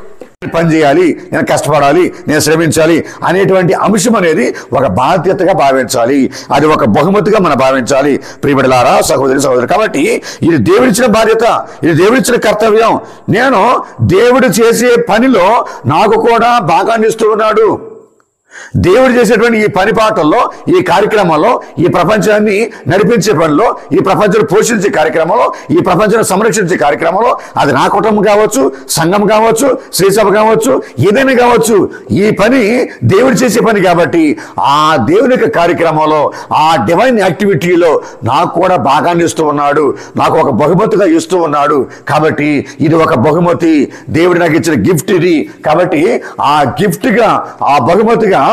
పని చేయాలి, నేను కష్టపడాలి, నేను శ్రమించాలి అనేటువంటి అంశం అనేది ఒక బాధ్యతగా భావించాలి. అది ఒక బహుమతిగా మనం భావించాలి ప్రియబిడ్డలారా, సహోదరి సహోదరు. కాబట్టి ఇది దేవుడిచ్చిన బాధ్యత, ఇది దేవుడిచ్చిన కర్తవ్యం. నేను దేవుడు చేసే పనిలో నాకు కూడా భాగాన్ని ఇస్తూ ఉన్నాడు. దేవుడు చేసేటువంటి ఈ పని పాటల్లో, ఈ కార్యక్రమాల్లో, ఈ ప్రపంచాన్ని నడిపించే పనిలో, ఈ ప్రపంచాన్ని పోషించే కార్యక్రమంలో, ఈ ప్రపంచాన్ని సంరక్షించే కార్యక్రమంలో, అది నా కుటుంబం కావచ్చు, సంఘం కావచ్చు, శ్రీసభ కావచ్చు, ఏదైనా కావచ్చు, ఈ పని దేవుడు చేసే పని. కాబట్టి ఆ దేవుని యొక్క కార్యక్రమంలో, ఆ డివైన్ యాక్టివిటీలో నాకు కూడా భాగాన్ని ఇస్తూ ఉన్నాడు, నాకు ఒక బహుమతిగా ఇస్తూ ఉన్నాడు. కాబట్టి ఇది ఒక బహుమతి, దేవుడు నాకు ఇచ్చిన గిఫ్ట్ ఇది. కాబట్టి ఆ గిఫ్ట్గా, ఆ బహుమతిగా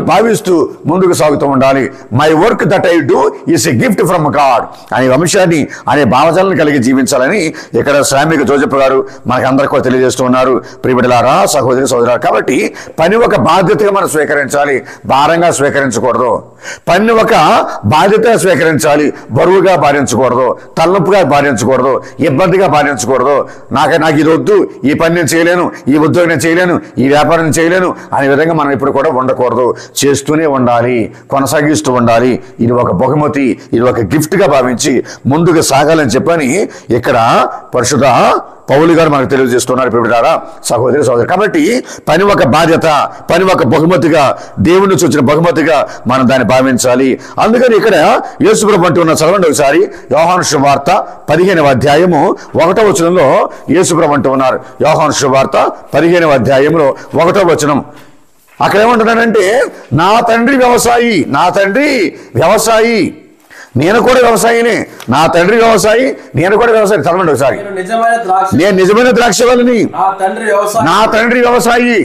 భావిస్తూ ముందుకు సాగుతూ ఉండాలి. My work that I do is a gift from God అనే అంశాన్ని, అనే భావజాలను కలిగి జీవించాలని ఇక్కడ శ్రామిక జోజెఫ్ గారు మనకందరికీ కూడా తెలియజేస్తూ ఉన్నారు ప్రియబిడ్డలారా, సహోదరి సహోదరులారా. కాబట్టి పని ఒక బాధ్యతగా మనం స్వీకరించాలి, భారంగా స్వీకరించకూడదు. పని ఒక బాధ్యతగా స్వీకరించాలి, బరువుగా భావించకూడదు, తలనొప్పిగా భావించకూడదు, ఇబ్బందిగా భావించకూడదు. నాకు ఇది వద్దు, ఈ పని నేను చేయలేను, ఈ ఉద్యోగం నేను చేయలేను, ఈ వ్యాపారం నేను చేయలేను అనే విధంగా మనం ఇప్పుడు కూడా ఉండకూడదు. చేస్తూనే ఉండాలి, కొనసాగిస్తూ ఉండాలి. ఇది ఒక బహుమతి, ఇది ఒక గిఫ్ట్గా భావించి ముందుకు సాగాలని చెప్పని ఇక్కడ పరిశుద్ధ పౌలు గారు మనకు తెలియజేస్తున్నారు ప్రియబిడ్డలారా, సహోదరి సహోదరు. కాబట్టి పని ఒక బాధ్యత, పని ఒక బహుమతిగా, దేవుని నుంచి వచ్చిన బహుమతిగా మనం దాన్ని భావించాలి. అందుకని ఇక్కడ యేసుప్రభు అంటూ ఉన్న, చదవండి ఒకసారి, యోహాను సువార్త 15వ అధ్యాయము 1వ వచనంలో యేసుప్రభు అంటూ ఉన్నారు. యోహాను సువార్త 15వ అధ్యాయంలో 1వ వచనం. అక్కడ ఏమంటున్నానంటే, నా తండ్రి వ్యవసాయి, నా తండ్రి వ్యవసాయి, నేను కూడా వ్యవసాయినే. నా తండ్రి వ్యవసాయి, నేను కూడా వ్యవసాయి. చదవండి ఒకసారి. నేను నిజమైన ద్రాక్షవల్లిని, నా తండ్రి వ్యవసాయి,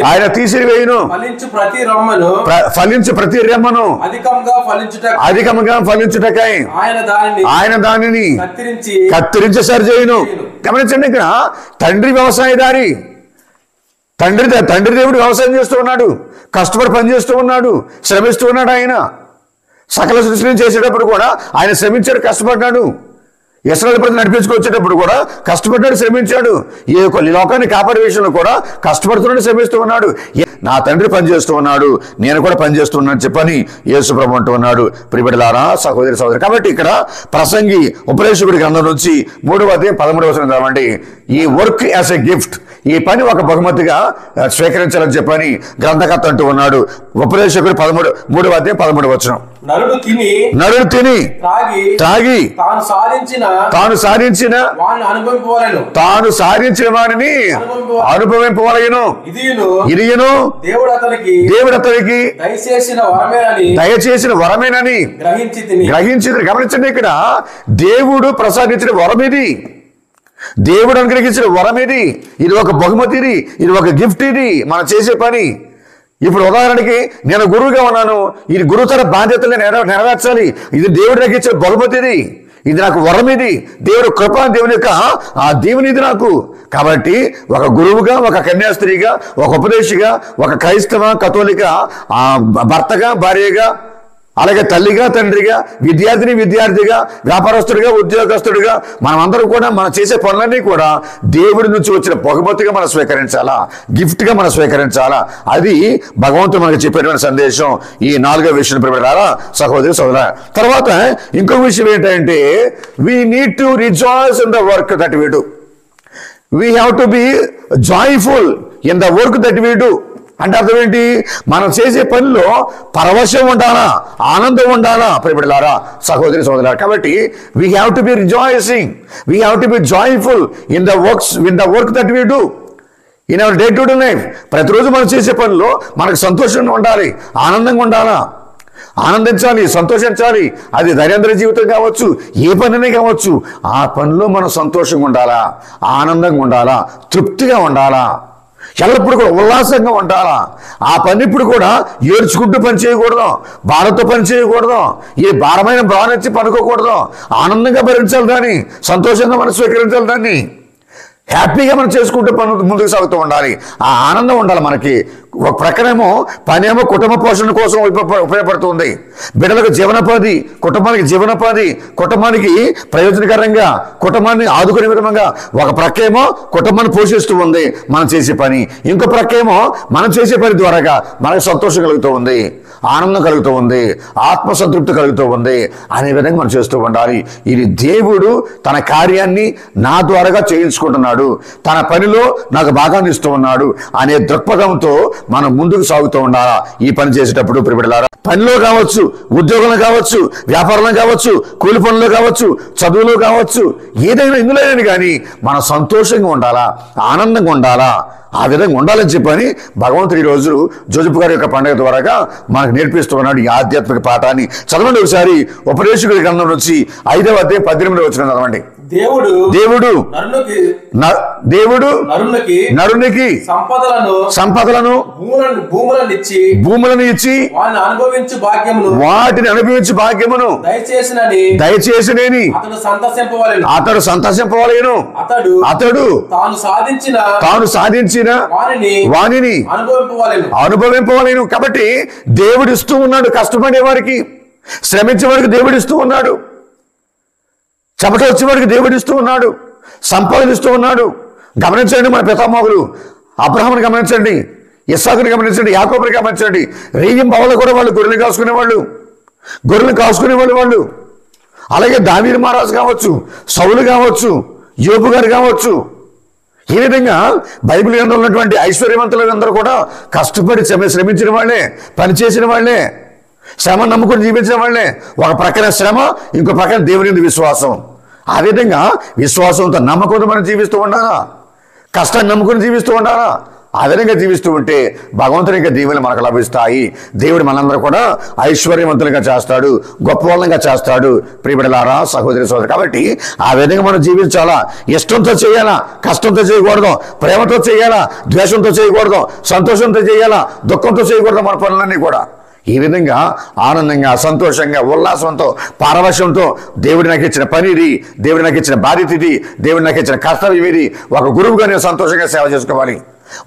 ఆయన తీసివేయును, ఫలించు ప్రతి రెమ్మను అధికంగా ఫలించుటకై ఆయన దానిని కత్తిరించి సరిచేయును. గమనించండి, ఇక్కడ తండ్రి వ్యవసాయదారి, తండ్రి దేవుడు వ్యవసాయం చేస్తూ ఉన్నాడు, కష్టపడి పనిచేస్తూ ఉన్నాడు, శ్రమిస్తూ ఉన్నాడు. ఆయన సకల సృష్టిని చేసేటప్పుడు కూడా ఆయన శ్రమించాడు, కష్టపడ్డాడు. ఇశ్రాయేలు ప్రజలు నడిపించుకొచ్చేటప్పుడు కూడా కష్టపడ్డాడు, శ్రమించాడు. ఈ యొక్క లోకాన్ని కాపాడే విషయంలో కూడా కష్టపడుతున్నాడు, శ్రమిస్తూ ఉన్నాడు. నా తండ్రి పనిచేస్తూ ఉన్నాడు, నేను కూడా పనిచేస్తున్నాను చెప్పని యేసు ప్రభు అంటూ ఉన్నాడు. ప్రియబిడ్డలారా, సహోదరి సహోదరి, కాబట్టి ఇక్కడ ప్రసంగి ఉపదేశకుడి గ్రంథం నుంచి 3వ అధ్యాయం 13వ వచనం చదవండి. ఈ వర్క్ యాజ్ ఎ గిఫ్ట్, ఈ పని ఒక బహుమతిగా స్వీకరించాలని చెప్పని గ్రంథకర్త అంటూ ఉన్నాడు. ఉపదేశకుడు 3వ అధ్యాయం 13వ వచనం. నరుడు తిని త్రాగి తాను సాధించిన తాను సాధించిన వాడిని అనుభవింపవలెను. ఇదియును దేవుడు అతనికి దయచేసిన వరమేనని గ్రహించింది. గమనించండి, ఇక్కడ దేవుడు ప్రసాదించిన వరం ఇది, దేవుడు అనుగ్రహించిన వరం ఇది. ఇది ఒక బహుమతి, ఇది ఒక గిఫ్ట్, ఇది మనం చేసే పని. ఇప్పుడు ఉదాహరణకి నేను గురువుగా ఉన్నాను, ఇది గురుతర బాధ్యతలు నెరవేర్చాలి. ఇది దేవుడు నాకు ఇచ్చిన బహుమతి, ఇది నాకు వరం, ఇది దేవుడు కృప, దేవుని యొక్క ఆ దేవుని ఇది నాకు. కాబట్టి ఒక గురువుగా, ఒక కన్యాస్త్రీగా, ఒక ఉపదేశిగా, ఒక క్రైస్తవ కథోలిక భర్తగా, భార్యగా, అలాగే తల్లిగా, తండ్రిగా, విద్యార్థిగా, వ్యాపారస్తుడిగా, ఉద్యోగస్తుడిగా, మనమందరం కూడా మనం చేసే పనులన్నీ కూడా దేవుడి నుంచి వచ్చిన బహుమతిగా మనం స్వీకరించాలా, గిఫ్ట్గా మనం స్వీకరించాలా. అది భగవంతుడు మనకు చెప్పేటువంటి సందేశం. ఈ 4వ విషయం ప్రియబిడ్డలారా, సహోదరి సోదరా. తర్వాత ఇంకొక విషయం ఏంటంటే, we need to rejoice in the work that we do. We have to be joyful in the work that we do. అంటే అర్థం ఏంటి? మనం చేసే పనిలో పరవశం ఉండాలా, ఆనందం ఉండాలా ప్రియబిడ్డలారా, సహోదరి సోదరులారా. కాబట్టి we have to be rejoicing, we have to be joyful in the work that we do in our day to day life. ప్రతిరోజు మనం చేసే పనిలో మనకు సంతోషంగా ఉండాలి, ఆనందంగా ఉండాలా, ఆనందించాలి, సంతోషించాలి. అది దైనందిన జీవితం కావచ్చు, ఏ పనినే కావచ్చు, ఆ పనిలో మనం సంతోషంగా ఉండాలా, ఆనందంగా ఉండాలా, తృప్తిగా ఉండాలా, ఎల్లప్పుడు కూడా ఉల్లాసంగా ఉండాలా. ఆ పని ఇప్పుడు కూడా ఏడ్చుకుంటూ పని చేయకూడదు, భారంతో పని చేయకూడదు, ఈ భారమైన భావనెచ్చి పనుకోకూడదు. ఆనందంగా భరించాలి దాన్ని, సంతోషంగా మనం స్వీకరించాలి దాన్ని, హ్యాపీగా మనం చేసుకుంటూ పని ముందుకు సాగుతూ ఉండాలి. ఆ ఆనందం ఉండాలి మనకి. ఒక ప్రక్కనేమో పనేమో కుటుంబ పోషణ కోసం ఉపయోగపడుతుంది, బిడ్డలకు జీవనోపాధి, కుటుంబానికి జీవనోపాధి, కుటుంబానికి ప్రయోజనకరంగా, కుటుంబాన్ని ఆదుకునే విధంగా. ఒక ప్రక్కేమో కుటుంబాన్ని పోషిస్తూ ఉంది మనం చేసే పని, ఇంకో ప్రక్కేమో మనం చేసే పని ద్వారాగా మనకు సంతోషం కలుగుతూ ఉంది, ఆనందం కలుగుతూ ఉంది, ఆత్మసంతృప్తి కలుగుతూ ఉంది అనే విధంగా మనం చేస్తూ ఉండాలి. ఇది దేవుడు తన కార్యాన్ని నా ద్వారాగా చేయించుకుంటున్నాడు, తన పనిలో నాకు భాగాన్ని ఇస్తూ ఉన్నాడు అనే దృక్పథంతో మనం ముందుకు సాగుతూ ఉండాలా. ఈ పని చేసేటప్పుడు ప్రియబిడ్డలారా, పనిలో కావచ్చు, ఉద్యోగంలో కావచ్చు, వ్యాపారంలో కావచ్చు, కూలి పనుల్లో కావచ్చు, చదువులో కావచ్చు, ఏదైనా ఇందులో కానీ మనం సంతోషంగా ఉండాలా, ఆనందంగా ఉండాలా. ఆ విధంగా ఉండాలని చెప్పని భగవంతుడు ఈరోజు జోజపు గారి యొక్క పండుగ ద్వారాగా మనకు నేర్పిస్తూ ఉన్నాడు ఈ ఆధ్యాత్మిక పాఠాన్ని. చదవండి ఒకసారి ఉపదేశకుడి గ్రంథం నుంచి 5వ అధ్యాయం 18వ వచనం చదవండి. దేవుడు నరునికి సంపదలను భూములను ఇచ్చి వాటిని అనుభవించు భాగ్యమును దయచేసినని అతడు సంతసింపవలెను. అతడు తాను సాధించిన వానిని అనుభవింపవలెను. కాబట్టి దేవుడు ఇస్తూ ఉన్నాడు, కష్టపడే వారికి, శ్రమించే వారికి దేవుడు ఇస్తూ ఉన్నాడు, చెమట వచ్చే వారికి దేవుడు ఇస్తూ ఉన్నాడు, సంపదలు ఇస్తూ ఉన్నాడు. గమనించండి, మన పితామహులు అబ్రహాముని గమనించండి, ఇస్సాకుని గమనించండి, యాకోబుని గమనించండి. రేయం బావలు కూడా వాళ్ళు గొర్రెలు కాసుకునేవాళ్ళు వాళ్ళు. అలాగే దావీదు మహారాజు కావచ్చు, సౌలు కావచ్చు, యోబు గారు కావచ్చు. ఈ విధంగా బైబిల్ గ్రంథంలో ఉన్నటువంటి ఐశ్వర్యవంతులందరూ కూడా కష్టపడి శ్రమించిన వాళ్ళే, పనిచేసిన వాళ్ళే, శ్రమ నమ్ముకుని జీవించిన వాళ్ళే. ఒక ప్రక్కన శ్రమ, ఇంకో ప్రక్కన దేవుని విశ్వాసం. ఆ విధంగా విశ్వాసంతో నమ్మకంతో మనం జీవిస్తూ ఉండాలా, కష్టాన్ని నమ్ముకుని జీవిస్తూ ఉండాలా. ఆ విధంగా జీవిస్తూ ఉంటే భగవంతుని యొక్క దీవెనలు మనకు లభిస్తాయి. దేవుడు మనందరూ కూడా ఐశ్వర్యవంతులుగా చేస్తాడు, గొప్ప వాళ్ళంగా చేస్తాడు. ప్రియబిడ్డలారా, సహోదరి సోదరు, కాబట్టి ఆ విధంగా మనం జీవించాలా. ఇష్టంతో చేయాలా, కష్టంతో చేయకూడదు, ప్రేమతో చేయాలా, ద్వేషంతో చేయకూడదు, సంతోషంతో చేయాలా, దుఃఖంతో చేయకూడదు. మన పనులన్నీ కూడా ఈ విధంగా ఆనందంగా, సంతోషంగా, ఉల్లాసంతో, పారవశ్యంతో దేవుడి నాకు ఇచ్చిన పని ఇది, దేవుడి నాకు ఇచ్చిన బాధ్యత ఇది, దేవుడి నాకు ఇచ్చిన కర్తవ్యం ఇది, ఒక గురువుగా నేను సంతోషంగా సేవ చేసుకోవాలి.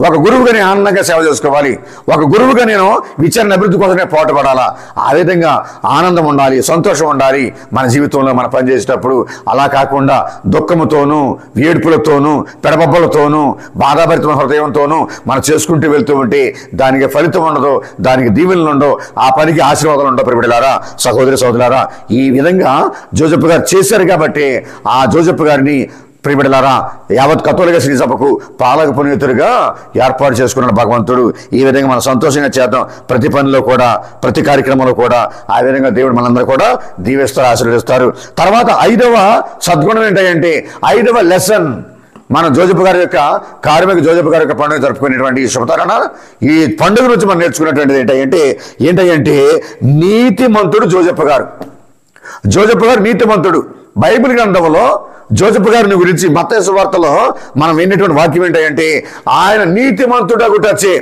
ఒక గురువుగా నేను ఆనందంగా సేవ చేసుకోవాలి, ఒక గురువుగా నేను విచారణ అభివృద్ధి కోసమే పోటపడాలా. ఆ విధంగా ఆనందం ఉండాలి, సంతోషం ఉండాలి మన జీవితంలో మనం పనిచేసేటప్పుడు. అలా కాకుండా దుఃఖముతోనూ ఏడుపులతోనూ పెడబబ్బలతోనూ బాధాభరితమైన హృదయంతోనూ మనం చేసుకుంటూ వెళ్తూ ఉంటే దానికి ఫలితం ఉండదు, దానికి దీవెనలు ఉండవు, ఆ పనికి ఆశీర్వాదాలు ఉండవు. ప్రియబిడ్డలారా, సహోదరి సహోదరులారా, ఈ విధంగా జోజప్ప గారు చేశారు కాబట్టి ఆ జోజప్ప గారిని ప్రియబిడ్డలారా యావత్ కథోలిక శ్రీ సభకు పాలక పునీతుడిగా ఏర్పాటు చేసుకున్నాడు భగవంతుడు. ఈ విధంగా మనం సంతోషంగా చేద్దాం. ప్రతి పనిలో కూడా, ప్రతి కార్యక్రమంలో కూడా ఆ విధంగా దేవుడు మనందరూ కూడా దీవిస్తారు, ఆశీర్వదిస్తారు. తర్వాత 5వ సద్గుణం ఏంటంటే, 5వ లెసన్ మన జోజప్ప గారి యొక్క కార్మిక జోజప్ప గారి యొక్క పండుగ జరుపుకునేటువంటి ఈ శుభతరణ, ఈ పండుగ నుంచి మనం నేర్చుకున్నటువంటిది ఏంటంటే నీతిమంతుడు జోజప్ప గారు. జోజప్ప గారు నీతిమంతుడు. బైబిల్ గ్రంథంలో జోజప్ప గారిని గురించి మత్తయి సువార్తలో మనం విన్నటువంటి వాక్యం ఏంటంటే, ఆయన నీతిమంతుడగుటచే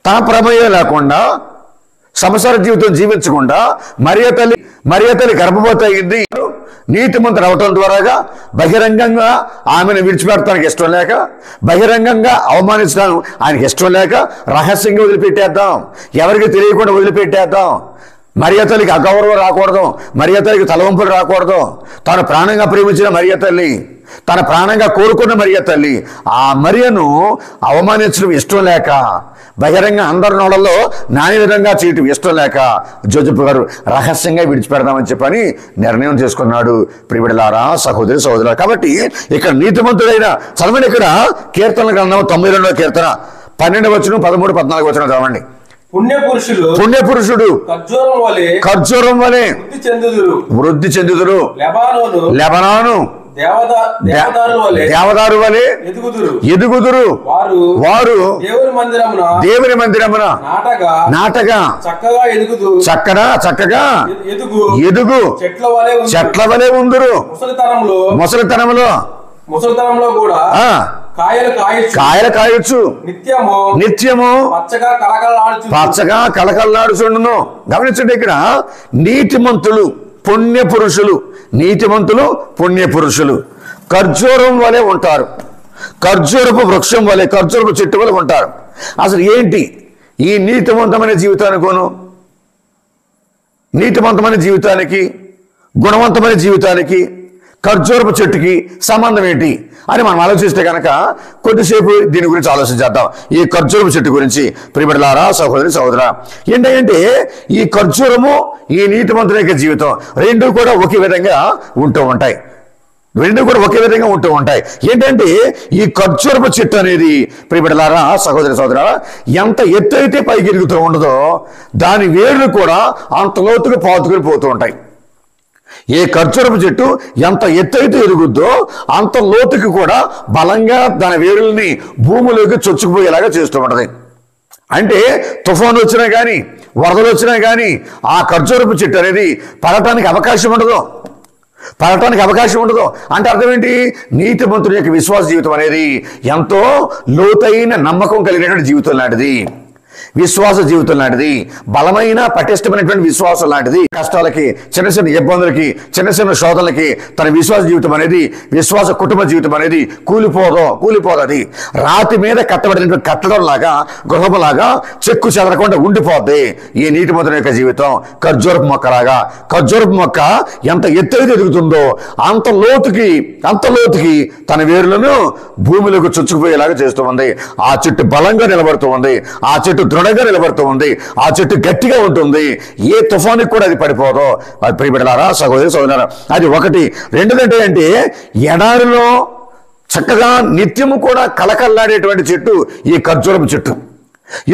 తన ప్రమేయం లేకుండా సంసార జీవితం జీవించకుండా మరియ తల్లి గర్భవతి అయింది. నీతిమంతుడు అవటం ద్వారాగా బహిరంగంగా ఆమెను విడిచిపెడతానికి ఇష్టం లేక, బహిరంగంగా అవమానించడానికి ఆయనకి ఇష్టం లేక రహస్యంగా వదిలిపెట్టేద్దాం, ఎవరికి తెలియకుండా వదిలిపెట్టేద్దాం. మరియ తల్లికి అగౌరవం రాకూడదు, మరియ తల్లికి తలవంపులు రాకూడదు. తాను ప్రాణంగా ప్రేమించిన మరియ తల్లి, తన ప్రాణంగా కోరుకున్న మరియ తల్లి, ఆ మరియను అవమానించడం ఇష్టం లేక, బహిరంగ అందరి నోళ్ళలో నాని విధంగా చేయటం ఇష్టం లేక జోజప్ప గారు రహస్యంగా విడిచిపెడదామని చెప్పని నిర్ణయం చేసుకున్నాడు. ప్రియబిడ్డలారా, సహోదరి సహోదరులారా, కాబట్టి ఇక్కడ నీతిమంతుడైన చదవండి. ఇక్కడ కీర్తన గ్రంథం 92వ కీర్తన 12వ వచనం 13, 14 వచనం చదవండి. పుణ్యపురుషుడు ఖర్జూరం వలె వృద్ధి చెందుదురు, లెబనాను దేవదారు వలె ఎదుగుదురు. వారు దేవుని మందిరమున నాటగా చక్కగా ఎదుగు చెట్ల వలె ఉందురు. ముసలితనంలో కూడా కాయలు కాయొచ్చు, నిత్యము పచ్చగా కలకలలాడుచుండును. గమనించండి, ఇక్కడ నీతిమంతులు పుణ్యపురుషులు ఖర్జూరం వలె ఉంటారు, ఖర్జూరపు వృక్షం వలె, ఖర్జూరపు చెట్టు వలె ఉంటారు. అసలు ఏంటి ఈ నీతివంతమైన జీవితానికి గుణవంతమైన జీవితానికి ఖర్జూరపు చెట్టుకి సంబంధం ఏంటి అని మనం ఆలోచిస్తే కనుక కొద్దిసేపు దీని గురించి ఆలోచించేద్దాం. ఈ ఖర్జూరపు చెట్టు గురించి ప్రియబిడ్డలారా, సహోదరి సహోదరా, ఏంటంటే ఈ ఖర్జూరము ఈ నీతిమంతుల యొక్క జీవితం రెండూ కూడా ఒకే విధంగా ఉంటూ ఉంటాయి. ఏంటంటే ఈ ఖర్జూరపు చెట్టు అనేది ప్రియబిడ్డలారా, సహోదరి సహోదరులారా, ఎంత ఎత్తు అయితే పైకి ఎదుగుతూ ఉండదో దాని వేర్లు కూడా అంత లోతుగా పాతుకుని పోతూ ఉంటాయి. ఏ ఖర్జూరపు చెట్టు ఎంత ఎత్తైతే ఎదుగుద్దో అంత లోతుకి కూడా బలంగా దాని వేరుల్ని భూమిలోకి చొచ్చుకుపోయేలాగా చేస్తూ ఉంటది. అంటే తుఫాను వచ్చినా కానీ, వరదలు వచ్చినా కానీ ఆ ఖర్జూరపు చెట్టు అనేది పడటానికి అవకాశం ఉండదు. అంటే అర్థం ఏంటి? నీతిమంతుడి యొక్క విశ్వాస జీవితం అనేది ఎంతో లోతైన నమ్మకం కలిగినటువంటి జీవితం లాంటిది, విశ్వాస జీవితం లాంటిది, బలమైన పటిష్టమైనటువంటి విశ్వాసం లాంటిది. కష్టాలకి, చిన్న చిన్న ఇబ్బందులకి, చిన్న చిన్న శోధనలకి తన విశ్వాస జీవితం అనేది, విశ్వాస కుటుంబ జీవితం అనేది కూలిపోదు. అది రాతి మీద కట్టబడినటువంటి కట్టడం లాగా, గృహంలాగా చెక్కు చెదరకుండా ఉండిపోద్ది. ఈ నీతిమంతుని యొక్క జీవితం ఖర్జూరపు మొక్కలాగా. ఖర్జూరపు మొక్క ఎంత ఎత్తైతే ఎదుగుతుందో అంత లోతుకి తన వేరులను భూమిలోకి చొచ్చుకుపోయేలాగా చేస్తూ ఉంది. ఆ చెట్టు బలంగా నిలబడుతూ ఉంది, ఆ చెట్టు దృఢంగా నిలబడుతూ ఉంది, ఆ చెట్టు గట్టిగా ఉంటుంది. ఏ తుఫానికి కూడా అది పడిపోదో. అది ప్రియబిడ్డలారా, సహోదరి సహోదరులారా, అది ఒకటి. రెండోది అంటే ఎడారిలో చక్కగా నిత్యము కూడా కలకల్లాడేటువంటి చెట్టు ఈ ఖర్జూరపు చెట్టు.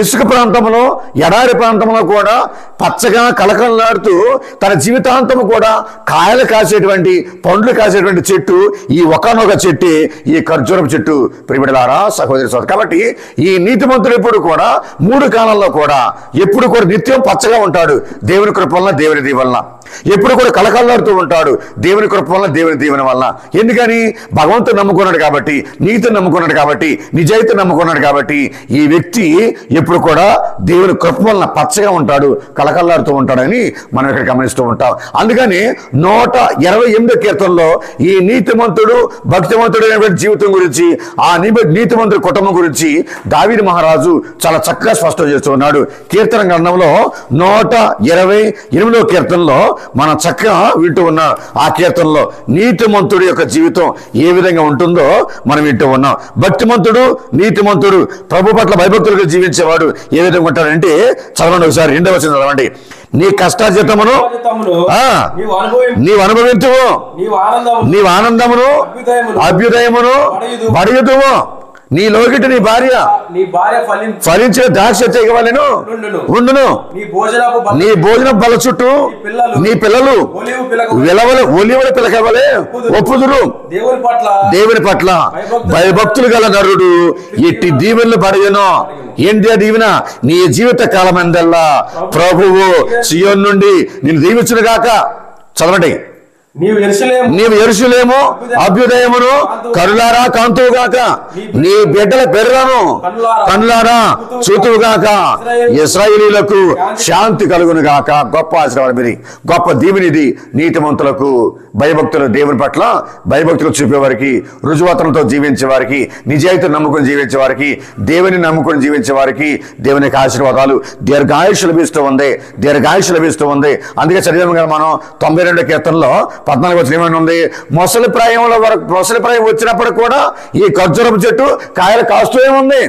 ఇసుక ప్రాంతంలో, ఎడారి ప్రాంతంలో కూడా పచ్చగా కలకలలాడుతూ తన జీవితాంతము కూడా కాయలు కాసేటువంటి, పండ్లు కాసేటువంటి చెట్టు ఈ ఒకానొక చెట్టే ఈ ఖర్జూరపు చెట్టు. ప్రియబిడ్డలారా, సహోదరి సహోదరు, కాబట్టి ఈ నీతిమంతుడు ఎప్పుడు కూడా 3 కాలంలో కూడా ఎప్పుడు కూడా నిత్యం పచ్చగా ఉంటాడు. దేవుని కృప వలన, దేవుని దీవెన. ఎప్పుడు కూడా కలకల్లాడుతూ ఉంటాడు దేవుని కృప వలన, దేవుని దీవెన వలన. ఎందుకని? భగవంతుని నమ్ముకున్నాడు కాబట్టి, నీతిని నమ్ముకున్నాడు కాబట్టి, నిజాయితీని నమ్ముకున్నాడు కాబట్టి ఈ వ్యక్తి ఎప్పుడు కూడా దేవుని కృప వలన పచ్చగా ఉంటాడు, కలకల్లాడుతూ ఉంటాడని మనం ఇక్కడ గమనిస్తూ ఉంటాం. అందుకని 128వ కీర్తనలో ఈ నీతిమంతుడు భక్తిమంతుడు అయినటువంటి జీవితం గురించి, ఆ నీతిమంతుడి కుటుంబం గురించి దావీదు మహారాజు చాలా చక్కగా స్పష్టం చేస్తూ ఉన్నాడు. కీర్తన గ్రంథంలో 128వ కీర్తనలో మనం చక్కగా వింటూ ఉన్నాం. ఆ కీర్తనలో నీతిమంతుడి యొక్క జీవితం ఏ విధంగా ఉంటుందో మనం వింటూ ఉన్నాం. భక్తిమంతుడు నీతిమంతుడు ప్రభు పట్ల భయభక్తులుగా జీవించేవాడు ఏ విధంగా ఉంటాడంటే, చదవండి ఒకసారి 2వ వచనం చదవండి. నీ కష్టార్జితమును నీవు అనుభవించువు, నీవు ఆనందమును అభ్యుదయమును పడయుదువు. నీ లోకిటి నీ భార్య ఫలించిన ద్రాక్ష తీగవలెను ఉండును. నీ భోజన బల చుట్టూ నీ పిల్లలు ఒలివల పిలకవలే ఒప్పుదురు. దేవుని పట్ల భయభక్తులు గల నరుడు ఎట్టి దీవెనలు పడయను. ఏంటి ఆ దీవెన? నీ జీవిత కాలమందల్లా ప్రభువు సియోను నుండి నిన్ను దీవించును గాక. చదవండి. నీవు యెరూషలేము అభ్యుదయమును కరులారా కాంతువుగాక, నీ బిడ్డల పెరులను కనులారా చూతువుగాక, ఇశ్రాయేలీయులకు శాంతి కలుగును గాక. గొప్ప ఆశీర్వాదం ఇది, గొప్ప దీవెనిది. నీతిమంతులకు భయభక్తులు, దేవుని పట్ల భయభక్తులు చూపేవారికి, రుజువతలతో జీవించే వారికి, నిజాయితీ నమ్ముకుని జీవించే వారికి, దేవుని నమ్ముకుని జీవించే వారికి దేవునికి ఆశీర్వాదాలు, దీర్ఘాయుష్ లభిస్తూ ఉంది, దీర్ఘాయుష్ లభిస్తూ ఉంది. అందుకే చదివాము కదా మనం 92వ కీర్తనలో 14వ వచనం ఏమని ఉంది? మొసలి ప్రాయం వచ్చినప్పుడు కూడా ఈ ఖర్జూరపు చెట్టు కాయలు కాస్తూనే ఉంది.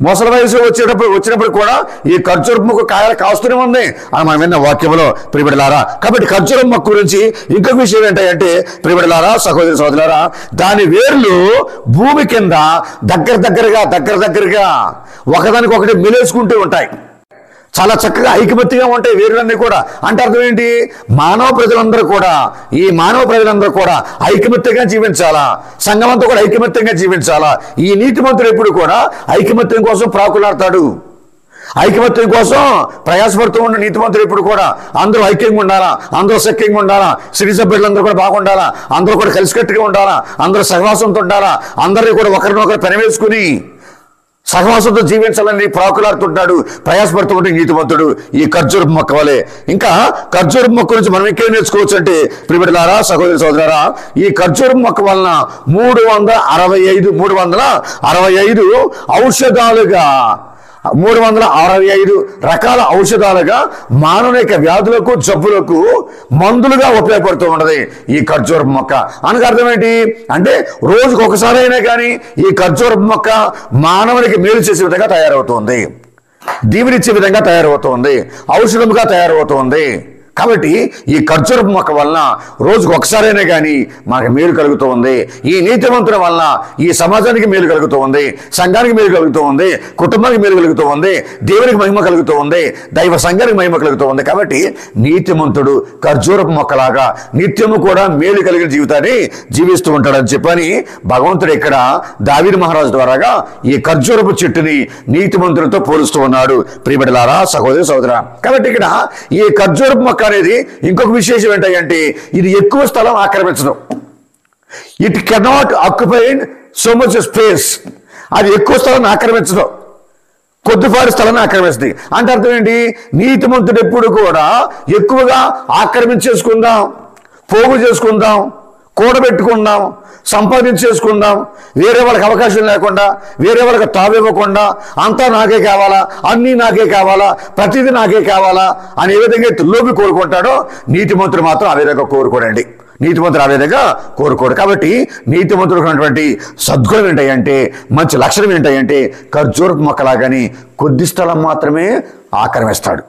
మొసలి వయసు వచ్చినప్పుడు కూడా ఈ ఖర్జూరపు మొక్క కాయలు కాస్తూనే ఉంది అని మనం విన్న వాక్యంలో ప్రియబిడ్డలారా. కాబట్టి ఖర్జూరపు మొక్క గురించి ఇంకొక విషయం ఏంటంటే ప్రియబిడ్డలారా, సహోదరి సహోదరులారా, దాని వేర్లు భూమి కింద దగ్గరగా ఒకదానికొకటి మిలేసుకుంటూ ఉంటాయి. చాలా చక్కగా ఐకమత్యంగా ఉంటాయి వేరులన్నీ కూడా. అంటే అర్థం ఏంటి? మానవ ప్రజలందరూ కూడా ఐకమత్యంగా జీవించాలా, సంఘమంతా కూడా ఐకమత్యంగా జీవించాలా. ఈ నీతిమంతుడు ఎప్పుడు కూడా ఐకమత్యం కోసం ప్రాకులాడతాడు, ఐకమత్యం కోసం ప్రయాసపడుతూ ఉన్న నీతిమంతుడు ఎప్పుడు కూడా అందరూ ఐక్యంగా ఉండాలా, అందరూ సఖ్యంగా ఉండాలా, స్త్రీ సభ్యులందరూ కూడా బాగుండాలా, అందరూ కూడా కలిసికట్టుగా ఉండాలా, అందరూ సహవాసంతో ఉండాలా, అందరినీ కూడా ఒకరినొకరు పెనవేసుకుని సహవాసంతో జీవించాలని ప్రాకులాడుతుంటాడు, ప్రయాసపడుతూ ఉంటే నీతిమంతుడు ఈ ఖర్జూరపు మొక్క వలె. ఇంకా ఖర్జూరపు మొక్క నుంచి మనం ఇంకేం నేర్చుకోవచ్చు అంటే ప్రియబిడ్డలారా, సహోదరి సహోదరులారా, ఈ ఖర్జూరపు మొక్క వలన 365 ఔషధాలుగా 365 రకాల ఔషధాలుగా మానవుని యొక్క వ్యాధులకు జబ్బులకు మందులుగా ఉపయోగపడుతూ ఉన్నది ఈ ఖర్జూరపు మొక్క. అనగా అర్థం ఏంటి అంటే రోజుకు ఒకసారి అయినా కానీ ఈ ఖర్జూరపు మొక్క మానవునికి మేలు చేసే విధంగా తయారవుతుంది, దీవెనిచ్చే విధంగా తయారవుతుంది, ఔషధముగా తయారవుతుంది. కాబట్టి ఈ ఖర్జూరపు మొక్క వలన రోజుకు ఒకసారైనా కానీ మనకు మేలు కలుగుతూ ఉంది. ఈ నీతిమంతుల వలన ఈ సమాజానికి మేలు కలుగుతూ ఉంది, సంఘానికి మేలు కలుగుతూ ఉంది, కుటుంబానికి మేలు కలుగుతూ ఉంది, దేవునికి మహిమ కలుగుతూ ఉంది, దైవ సంఘానికి మహిమ కలుగుతూ ఉంది. కాబట్టి నీతిమంతుడు ఖర్జూరపు మొక్కలాగా నిత్యము కూడా మేలు కలిగిన జీవితాన్ని జీవిస్తూ ఉంటాడని చెప్పని భగవంతుడు ఇక్కడ దావీదు మహారాజు ద్వారాగా ఈ ఖర్జూరపు చెట్టుని నీతిమంతులతో పోలుస్తూ ఉన్నాడు. ప్రియబిడ్డలారా, సహోదరి సహోదరా, కాబట్టి ఇక్కడ ఈ ఖర్జూరపు మొక్క అనేది ఇంకొక విశేషం ఏంటంటే ఇది ఎక్కువ స్థలం ఆక్రమించడం. It cannot occupied so much space. అది ఎక్కువ స్థలాన్ని ఆక్రమించడం, కొద్దిపాటి స్థలాన్ని ఆక్రమిస్తుంది. అంటే అర్థం ఏంటి? నీతిమంతుడు ఎప్పుడు కూడా ఎక్కువగా ఆక్రమించేసుకుందాం, పోగు చేసుకుందాం, కూడబెట్టుకుందాం, సంపాదించేసుకుందాం, వేరే వాళ్ళకి అవకాశం లేకుండా, వేరే వాళ్ళకి తావివ్వకుండా, అంతా నాకే కావాలా, అన్నీ నాకే కావాలా, ప్రతిదీ నాకే కావాలా అని ఏ విధంగా లోపి కోరుకుంటాడో నీతిమంతుడు మాత్రం ఆ విధంగా కోరుకోడండి. నీతిమంతుడు ఆ విధంగా కోరుకోడు. కాబట్టి నీతిమంతుడు ఉన్నటువంటి సద్గుణం ఏంటంటే, మంచి లక్షణం ఏంటంటే ఖర్జూరపు మొక్కలాగాని కొద్ది స్థలం మాత్రమే ఆక్రమిస్తాడు.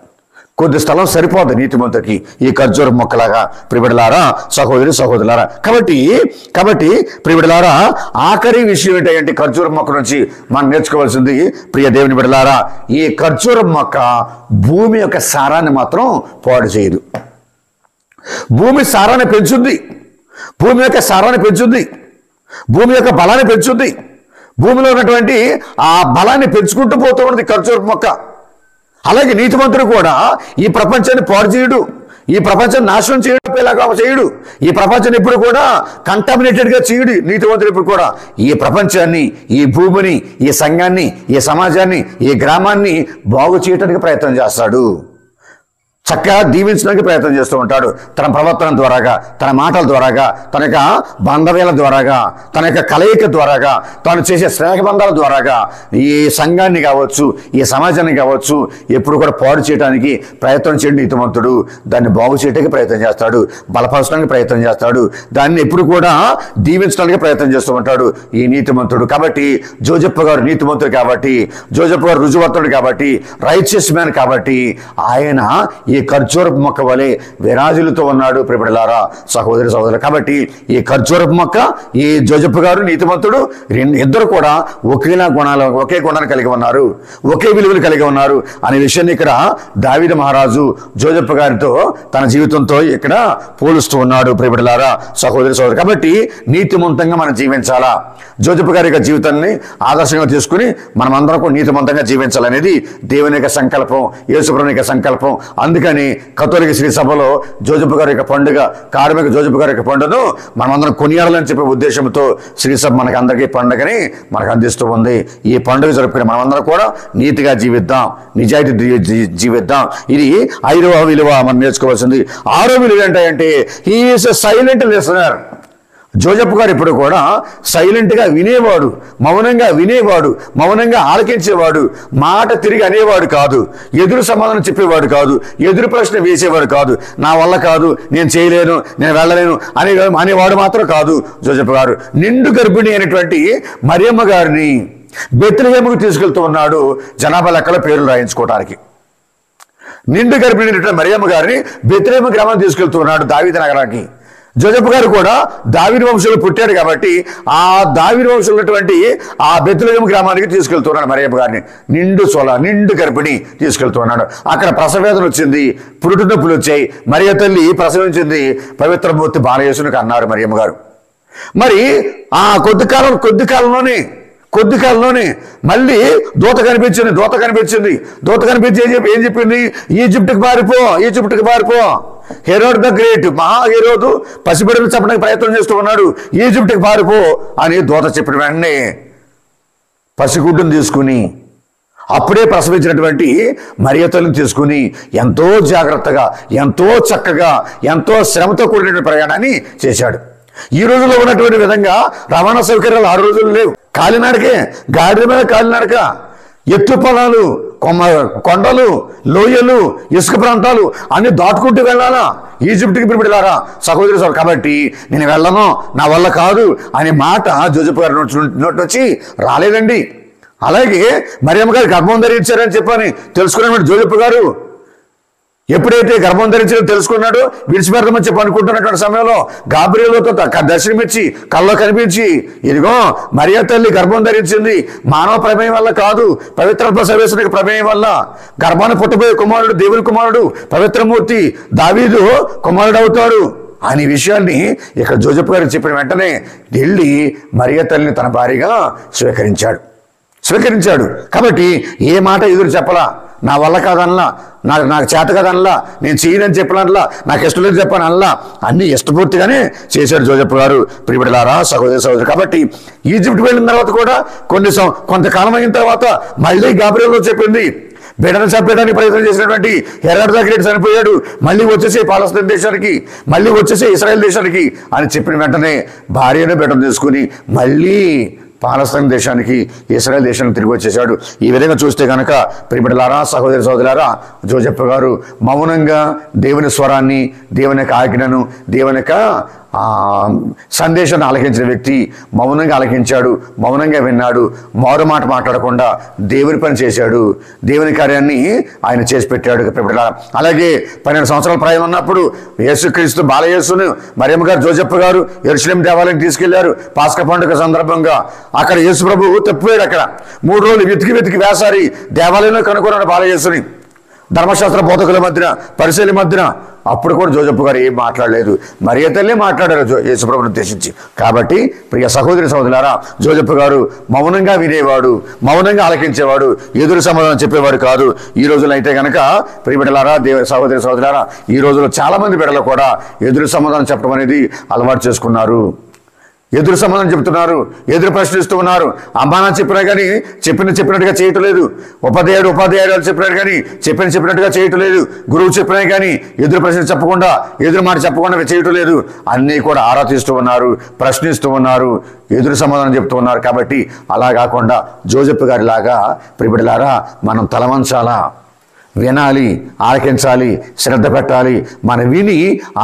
కొద్ది స్థలం సరిపోదు నీతిమంతుడికి ఈ ఖర్జూరపు మొక్కలాగా. ప్రియబిడ్డలారా, సహోదరి సహోదరులారా, కాబట్టి ప్రియబిడ్డలారా, ఆఖరి విషయం ఏంటంటే ఖర్జూరపు మొక్క నుంచి మనం నేర్చుకోవాల్సింది ప్రియ దేవుని బిడ్డలారా, ఈ ఖర్జూరపు మొక్క భూమి యొక్క సారాన్ని మాత్రం పాడు చేయదు. భూమి సారాన్ని పెంచుద్ది, భూమి యొక్క సారాన్ని పెంచుద్ది, భూమి యొక్క బలాన్ని పెంచుద్ది. భూమిలో ఉన్నటువంటి ఆ బలాన్ని పెంచుకుంటూ పోతూ ఉన్నది ఖర్జూరపు మొక్క. అలాగే నీతిమంతుడు కూడా ఈ ప్రపంచాన్ని పాడు చేయడు, ఈ ప్రపంచం నాశనం చేయడు. ఈ ప్రపంచాన్ని ఎప్పుడు కూడా కంటామినేటెడ్గా చేయడు నీతివంతుడు. ఎప్పుడు కూడా ఈ ప్రపంచాన్ని, ఈ భూమిని, ఈ సంఘాన్ని, ఈ సమాజాన్ని, ఈ గ్రామాన్ని బాగు చేయడానికి ప్రయత్నం చేస్తాడు. చక్కగా దీవించడానికి ప్రయత్నం చేస్తూ ఉంటాడు. తన ప్రవర్తన ద్వారాగా, తన మాటల ద్వారాగా, తన యొక్క బంధవేల ద్వారాగా, తన యొక్క కలయిక ద్వారాగా, తాను చేసే స్నేహబంధాల ద్వారాగా ఈ సంఘాన్ని కావచ్చు, ఈ సమాజాన్ని కావచ్చు ఎప్పుడు కూడా పాడు చేయడానికి ప్రయత్నం చేయడం నీతిమంతుడు. దాన్ని బాగు చేయడానికి ప్రయత్నం చేస్తాడు, బలపరచడానికి ప్రయత్నం చేస్తాడు, దాన్ని ఎప్పుడు కూడా దీవించడానికి ప్రయత్నం చేస్తూ ఉంటాడు ఈ నీతిమంతుడు. కాబట్టి జోజప్ప గారు నీతిమంతుడు కాబట్టి, జోజప్ప గారు రుజువర్తుడు కాబట్టి, రైచియస్ మ్యాన్ కాబట్టి ఆయన ఈ ఖర్జూరపు మొక్క వలె విరాజులతో ఉన్నాడు. ప్రియబిడ్డలారా, సహోదరి సహోదరులు, కాబట్టి ఈ ఖర్జూరపు మొక్క, ఈ జోజప్ప గారు నీతిమంతుడు ఇద్దరు కూడా ఒకే గుణాన్ని కలిగి ఉన్నారు, ఒకే విలువలు కలిగి ఉన్నారు అనే విషయాన్ని ఇక్కడ దావీదు మహారాజు జోజప్ప గారితో తన జీవితంతో ఇక్కడ పోలుస్తూ ఉన్నాడు. ప్రియబిడ్డలారా, సహోదరి సహోదరు, కాబట్టి నీతిమంతంగా మనం జీవించాలా. జోజప్ప గారి యొక్క జీవితాన్ని ఆదర్శంగా తీసుకుని మనమందరం కూడా నీతిమంతంగా జీవించాలనేది దేవుని యొక్క సంకల్పం, యేసుప్రభుని యొక్క సంకల్పం. అందుకని కథోలిక శ్రీ సభలో జోజప్ప గారి యొక్క పండుగ, కార్మిక జోజప్ప గారి యొక్క పండుగను మనమందరం కొనియాడాలని చెప్పే ఉద్దేశంతో శ్రీ సభ మనకు అందరికీ పండుగని మనకు అందిస్తూ ఉంది. ఈ పండుగ జరుపుకుని మనమందరం కూడా నీతిగా జీవిద్దాం, నిజాయితీ జీవిద్దాం. ఇది 5వ విలువ మనం నేర్చుకోవాల్సింది. 6వ విలువ ఏంటంటే he is a silent listener. Jojappa గారు ఇప్పుడు కూడా సైలెంట్గా వినేవాడు, మౌనంగా వినేవాడు, మౌనంగా ఆలకించేవాడు, మాట తిరిగి అనేవాడు కాదు, ఎదురు సమాధానం చెప్పేవాడు కాదు, ఎదురు ప్రశ్న వేసేవాడు కాదు, నా వల్ల కాదు, నేను చేయలేను, నేను వెళ్ళలేను అనేవాడు మాత్రం కాదు జోజప్ప గారు. నిండు గర్భిణి అయినటువంటి మరియమ్మ గారిని బెత్లెహేముకు తీసుకెళ్తూ ఉన్నాడు జనాభా లెక్కల పేర్లు రాయించుకోవడానికి. నిండు గర్భిణి అయినటువంటి మరియమ్మ గారిని బెత్లెహేము గ్రామాన్ని తీసుకెళ్తూ ఉన్నాడు, దావీదు నగరానికి. జోజప్ప గారు కూడా దావీదు వంశంలో పుట్టాడు కాబట్టి ఆ దావీదు వంశంలో ఉన్నటువంటి ఆ బెత్లెహేము గ్రామానికి తీసుకెళ్తున్నాడు మరియమ్మ గారిని. నిండు గర్భిణి తీసుకెళ్తున్నాడు. అక్కడ ప్రసవేదన వచ్చింది, పురుటి నొప్పులు వచ్చాయి. మరియ తల్లి ప్రసవించింది, పవిత్రమూర్తి బాలయేసునికి అన్నారు మరియమ్మ గారు. మరి ఆ కొద్ది కాలంలోనే మళ్ళీ దూత కనిపించింది. దూత కనిపించి ఏం చెప్పింది? ఈజిప్ట్కి పారిపో. హెరోడ్ ద గ్రేట్, మహా హెరోదు పసిబిడ్డను చంపడానికి ప్రయత్నం చేస్తూ ఉన్నాడు, ఈజిప్ట్కి పారిపో అని దూత చెప్పిన వెంటనే పసిగుడ్డును తీసుకుని, అప్పుడే ప్రసవించినటువంటి మరియ తల్లిని తీసుకుని ఎంతో జాగ్రత్తగా, ఎంతో చక్కగా, ఎంతో శ్రమతో కూడినటువంటి ప్రయాణాన్ని చేశాడు. ఈ రోజుల్లో ఉన్నటువంటి విధంగా రవాణా సౌకర్యాలు ఆ రోజులు లేవు. కాలినడకే, గాడిద మీద కాలినడక, ఎత్తు పొలాలు, కొండలు, లోయలు, ఇసుక ప్రాంతాలు అన్ని దాటుకుంటూ వెళ్ళాలా ఈజిప్ట్కి పిలిపిడారా సహోదరి సోదరు. కాబట్టి నేను వెళ్ళను, నా వల్ల కాదు అనే మాట జోజప్ప గారి నోటి వచ్చి రాలేదండి. అలాగే మరియమ్మ గారు గర్భం ధరించారని చెప్పని తెలుసుకున్నాడు జోజప్ప గారు. ఎప్పుడైతే గర్భం ధరించారో తెలుసుకున్నాడు, విడిచిపెడదామని చెప్పి అనుకుంటున్నటువంటి సమయంలో గాబ్రియేలుతో దర్శనమిచ్చి కల్లో కనిపించి, ఇదిగో మరియ తల్లి గర్భం ధరించింది, మానవ ప్రమేయం వల్ల కాదు, పవిత్రాత్మ సర్వేశ్వరుని ప్రమేయం వల్ల. గర్భాన్ని పుట్టబోయే కుమారుడు దేవుని కుమారుడు, పవిత్రమూర్తి దావీదు కుమారుడు అవుతాడు అనే విషయాన్ని ఇక్కడ జోజప్ప గారికి చెప్పిన వెంటనే వెళ్ళి మరియ తల్లిని తన భార్యగా స్వీకరించాడు. కాబట్టి ఏ మాట ఎదురు చెప్పలా, నా వల్ల కాదనలా, నాకు చేత కాదనలా, నేను చేయనని చెప్పనలా, నాకు ఇష్టం లేదు చెప్పనలా, అన్ని ఇష్టపూర్తిగానే చేశాడు జోజప్ప గారు. ప్రియబిడ్డలారా, సహోదరి సహోదరు, కాబట్టి ఈజిప్ట్ వెళ్ళిన తర్వాత కూడా కొంతకాలం అయిన తర్వాత మళ్ళీ గాబ్రియేలుతో చెప్పింది. బిడ్డను చంపేయడానికి ప్రయత్నం చేసినటువంటి హెరోడ్ ద గ్రేట్ చనిపోయాడు, మళ్ళీ వచ్చేసే పాలస్తీనా దేశానికి, మళ్ళీ వచ్చేసే ఇశ్రాయేల్ దేశానికి అని చెప్పిన వెంటనే భార్యను బిడ్డను తీసుకుని మళ్ళీ పాలస్తీనా దేశానికి, ఇశ్రాయేల్ దేశానికి తిరిగి వచ్చేసాడు. ఈ విధంగా చూస్తే కనుక ప్రియబిడ్డలారా, సహోదరి సహోదరులారా, జోజప్ప గారు మౌనంగా దేవుని స్వరాన్ని, దేవుని యొక్క ఆజ్ఞను, దేవుని యొక్క సందేశాన్ని ఆలకించిన వ్యక్తి. మౌనంగా ఆలకించాడు, మౌనంగా విన్నాడు, మారు మాట మాట్లాడకుండా దేవుని పని చేశాడు, దేవుని కార్యాన్ని ఆయన చేసి పెట్టాడు. అలాగే 12 సంవత్సరాల ప్రాయం ఉన్నప్పుడు యేసుక్రీస్తు బాలయేసును మరియమ్మ గారు జోజప్ప గారు యెరూషలేం దేవాలయం తీసుకెళ్లారు పాస్కా పండుగ సందర్భంగా. అక్కడ యేసు ప్రభు తప్పిపోయాడు. అక్కడ 3 రోజులు వెతికి వేసారి దేవాలయంలో కనుక్కున్నాడు బాలయేసుని. ధర్మశాస్త్ర బోధకుల మధ్యన, పరిశీలి మధ్యన. అప్పుడు కూడా జోజప్ప గారు ఏం మాట్లాడలేదు. మరియ తల్లి మాట్లాడారు యేసుప్రభుని ఉద్దేశించి. కాబట్టి ప్రియ సహోదరి సహోదరులారా, జోజప్ప గారు మౌనంగా వినేవాడు, మౌనంగా ఆలకించేవాడు, ఎదురు సమాధానం చెప్పేవాడు కాదు. ఈ రోజుల్లో అయితే కనుక ప్రియ బిడ్డలారా, సహోదరి సహోదరులారా, ఈ రోజుల్లో చాలా మంది బిడ్డలు కూడా ఎదురు సమాధానం చెప్పడం అనేది అలవాటు చేసుకున్నారు. ఎదురు సమాధానం చెప్తున్నారు, ఎదురు ప్రశ్నిస్తూ ఉన్నారు. అమ్మా నాన్న చెప్పినా కానీ చెప్పినట్టుగా చేయటం లేదు. ఉపాధ్యాయులు చెప్పినారు కానీ చెప్పినట్టుగా చేయటం లేదు. గురువు చెప్పినా కానీ ఎదురు ప్రశ్న చెప్పకుండా, ఎదురు మాట చెప్పకుండా చేయటం లేదు. అన్నీ కూడా ఆరా తీస్తూ ఉన్నారు, ప్రశ్నిస్తూ ఉన్నారు, ఎదురు సమాధానం చెప్తూ ఉన్నారు. కాబట్టి అలా కాకుండా జోజప్ప గారి లాగా ప్రియబిడ్డలారా మనం తలవంచాలా, వినాలి, ఆలకించాలి, శ్రద్ధ పెట్టాలి. మనం విని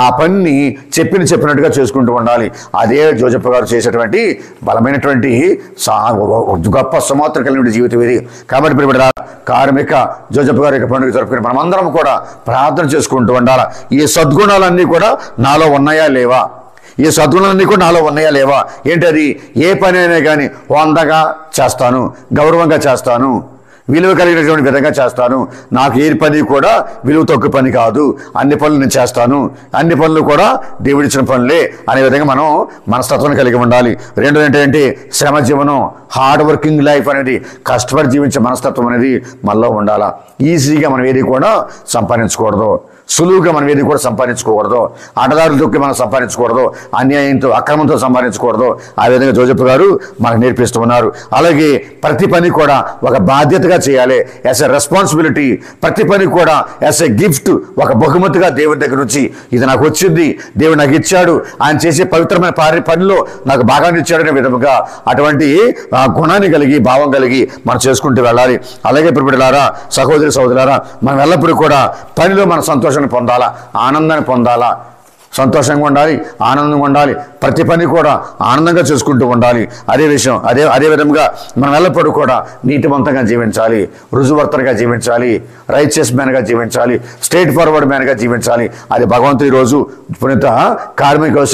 ఆ పనిని చెప్పినట్టుగా చేసుకుంటూ ఉండాలి. అదే జోజప్ప గారు చేసేటువంటి బలమైనటువంటి గొప్ప సుమాత్ర కలిగిన జీవితం ఇది. కాబట్టి ఇప్పుడు కార్మిక జోజప్ప గారి యొక్క పండుగ జరుపుకుని మనమందరం కూడా ప్రార్థన చేసుకుంటూ ఉండాలి. ఈ సద్గుణాలన్నీ కూడా నాలో ఉన్నాయా లేవా? ఈ సద్గుణాలన్నీ కూడా నాలో ఉన్నాయా లేవా? ఏంటది? ఏ పని అయినా కానీ వందగా చేస్తాను, గౌరవంగా చేస్తాను, విలువ కలిగినటువంటి విధంగా చేస్తాను. నాకు ఏ పని కూడా విలువ తక్కువ పని కాదు, అన్ని పనులు నేను చేస్తాను, అన్ని పనులు కూడా దేవుడిచ్చిన పనులే అనే విధంగా మనం మనస్తత్వాన్ని కలిగి ఉండాలి. రెండోది ఏంటంటే శ్రమ జీవనం, హార్డ్ వర్కింగ్ లైఫ్ అనేది, కష్టపడి జీవించే మనస్తత్వం అనేది మనలో ఉండాలా. ఈజీగా మనం ఏది కూడా సంపాదించకూడదు, సులువుగా మనం ఏది కూడా సంపాదించుకోకూడదు, ఆటదారులు దొక్కి మనం సంపాదించకూడదు, అన్యాయంతో అక్రమంతో సంపాదించకూడదు. ఆ విధంగా జోజప్ప గారు మనకు నేర్పిస్తూ ఉన్నారు. అలాగే ప్రతి పని కూడా ఒక బాధ్యతగా చేయాలి, యాజ్ ఎ రెస్పాన్సిబిలిటీ. ప్రతి పని కూడా యాజ్ ఎ గిఫ్ట్, ఒక బహుమతిగా దేవుడి దగ్గర నుంచి ఇది నాకు వచ్చింది, దేవుడు నాకు ఇచ్చాడు, ఆయన చేసే పవిత్రమైన పనిలో నాకు భాగాన్ని ఇచ్చాడనే విధముగా అటువంటి గుణాన్ని కలిగి, భావం కలిగి మనం చేసుకుంటూ వెళ్ళాలి. అలాగే ప్రియబిడ్డలారా, సహోదరి సహోదరులారా, మనం ఎల్లప్పుడూ కూడా పనిలో మన సంతోషాన్ని పొందాలా, ఆనందాన్ని పొందాలా, సంతోషంగా ఉండాలి, ఆనందంగా ఉండాలి. ప్రతి పని కూడా ఆనందంగా చేసుకుంటూ ఉండాలి. అదే విధంగా మనం ఎల్లప్పుడూ కూడా నీతివంతంగా జీవించాలి, రుజువర్తనగా జీవించాలి, రైచియస్ మ్యాన్గా జీవించాలి, స్ట్రైట్ ఫార్వర్డ్ మ్యాన్గా జీవించాలి. అది భగవంతుడు ఈరోజు పునీత కార్మిక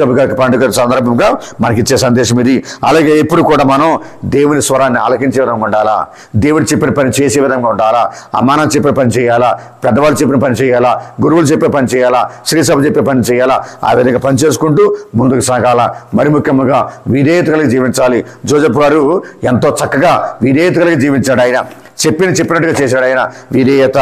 పండుగ సందర్భంగా మనకిచ్చే సందేశం ఇది. అలాగే ఎప్పుడు కూడా మనం దేవుని స్వరాన్ని ఆలకించే విధంగా ఉండాలా, దేవుడు చెప్పిన పని చేసే విధంగా ఉండాలా, అమ్మానాన్న చెప్పే పని చేయాలా, పెద్దవాళ్ళు చెప్పిన పని చేయాలా, గురువులు చెప్పే పని చేయాలా, శ్రీసభ చెప్పే పని చేయాలా. ఆ విధంగా పనిచేసుకుంటూ ముందుకు సాగాల. మరి ముఖ్యంగా విధేయత కలిగి జీవించాలి. జోజప్ప గారు ఎంతో చక్కగా విధేయత కలిగి జీవించాడు. ఆయన చెప్పినట్టుగా చేశాడు. ఆయన విధేయత,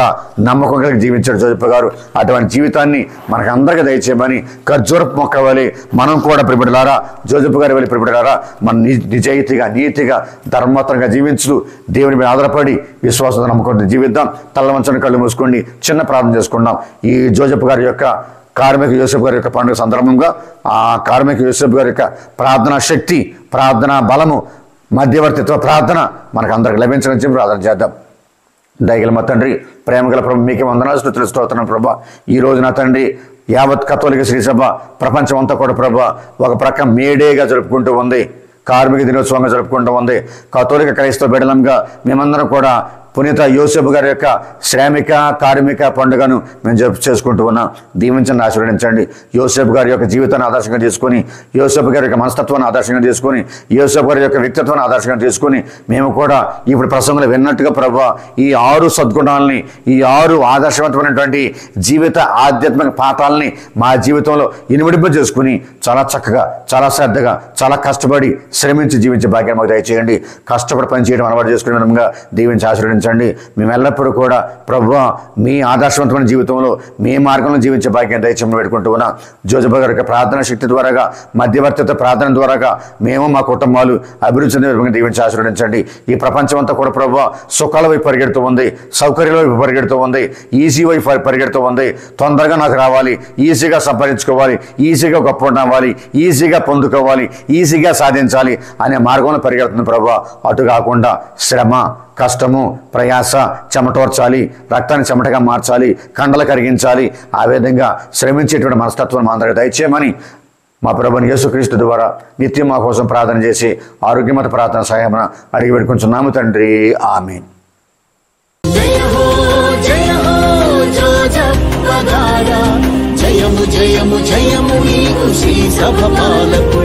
నమ్మకం కలిగి జీవించాడు జోజప్ప గారు. అటువంటి జీవితాన్ని మనకు అందరికీ దయచేయమని ఖర్జూరపు మొక్క వలె మనం కూడా ప్రియబిడ్డలారా, జోజప్ప గారి వలె ప్రియబిడ్డలారా, మన నిజాయితీగా, నీతిగా, ధర్మవంతంగా జీవించు, దేవుని మీద ఆధారపడి విశ్వాసంతో నమ్మకంతో జీవిద్దాం. తల్లవంచని కళ్ళు మూసుకోండి, చిన్న ప్రార్థన చేసుకుందాం. ఈ జోజప్ప గారి యొక్క కార్మిక యోసేపు గారి యొక్క పండుగ సందర్భంగా ఆ కార్మిక యోసేపు గారి యొక్క ప్రార్థనా శక్తి, ప్రార్థనా బలము, మధ్యవర్తిత్వ ప్రార్థన మనకు అందరికి లభించని చెప్పి ప్రార్థన చేద్దాం. దయగల మా తండ్రి, ప్రేమగల ప్రభు, మీకే వందనాలు స్తుతులు స్తోత్రం ప్రభా. ఈ రోజు నా తండ్రి యావత్ కథోలిక శ్రీసభ ప్రపంచం అంతా కూడా ప్రభా ఒక ప్రక్క మేడేగా జరుపుకుంటూ ఉంది, కార్మిక దినోత్సవంగా జరుపుకుంటూ ఉంది. కథోలిక క్రైస్తవ బిడ్డలంగా మేమందరం కూడా పునీత యోసేపు గారి యొక్క శ్రామిక కార్మిక పండుగను మేము చేసుకుంటూ ఉన్నాం. దీవించండి, ఆశీర్వదించండి. యోసేపు గారి యొక్క జీవితాన్ని ఆదర్శంగా తీసుకొని, యోసేపు గారి యొక్క మనస్తత్వాన్ని ఆదర్శంగా తీసుకొని, యోసేపు గారి యొక్క వ్యక్తిత్వాన్ని ఆదర్శంగా తీసుకొని మేము కూడా ఇప్పుడు ప్రసంగంలో విన్నట్టుగా ప్రభా ఈ 6 సద్గుణాలని, ఈ 6 ఆదర్శవంతమైనటువంటి జీవిత ఆధ్యాత్మిక పాఠాలని మా జీవితంలో ఇనుమడింప చేసుకుని చాలా చక్కగా, చాలా శ్రద్ధగా, చాలా కష్టపడి శ్రమించి జీవించే భాగ్యం మాకు దయచేయండి. కష్టపడి పని చేయడం అలవాటు చేసుకునే విధంగా దీవించి ఆశీర్వదించండి. మేము ఎల్లప్పుడూ కూడా ప్రభువా మీ ఆదర్శవంతమైన జీవితంలో మీ మార్గంలో జీవించే భాగ్యం దయచేయమని పెట్టుకుంటూ ఉన్నాం. జోజప్ప గారి యొక్క ప్రార్థన శక్తి ద్వారాగా, మధ్యవర్తిత్వ ప్రార్థన ద్వారాగా మేము మా కుటుంబాలు అభివృద్ధి చెందే విధంగా దీవించి ఆశీర్వదించండి. ఈ ప్రపంచం అంతా కూడా ప్రభువా సుఖాల వైపు పరిగెడుతూ ఉంది, సౌకర్యాల వైపు పరిగెడుతూ ఉంది, ఈజీ వైపు పరిగెడుతూ ఉంది. తొందరగా నాకు రావాలి, ఈజీగా సంపాదించుకోవాలి, ఈజీగా గొప్ప అవ్వాలి, ఈజీగా పొందుకోవాలి, ఈజీగా సాధించాలి అనే మార్గంలో పరిగెడుతుంది ప్రభువా. అటు కాకుండా శ్రమ, కష్టము, ప్రయాస, చెమటోర్చాలి, రక్తాన్ని చెమటగా మార్చాలి, కండలు కరిగించాలి. ఆ విధంగా శ్రమించేటువంటి మనస్తత్వం మా అందరికీ దయచేయమని మా ప్రభుని యేసుక్రీస్తు ద్వారా నిత్యం మా కోసం ప్రార్థన చేసి ఆరోగ్యమత ప్రార్థన సహాయమున అడిగి పెట్టుకుంటున్నాము తండ్రి. ఆమేన్. జయము జయము జయము నీకు శ్రీ సభ పాలకుడా.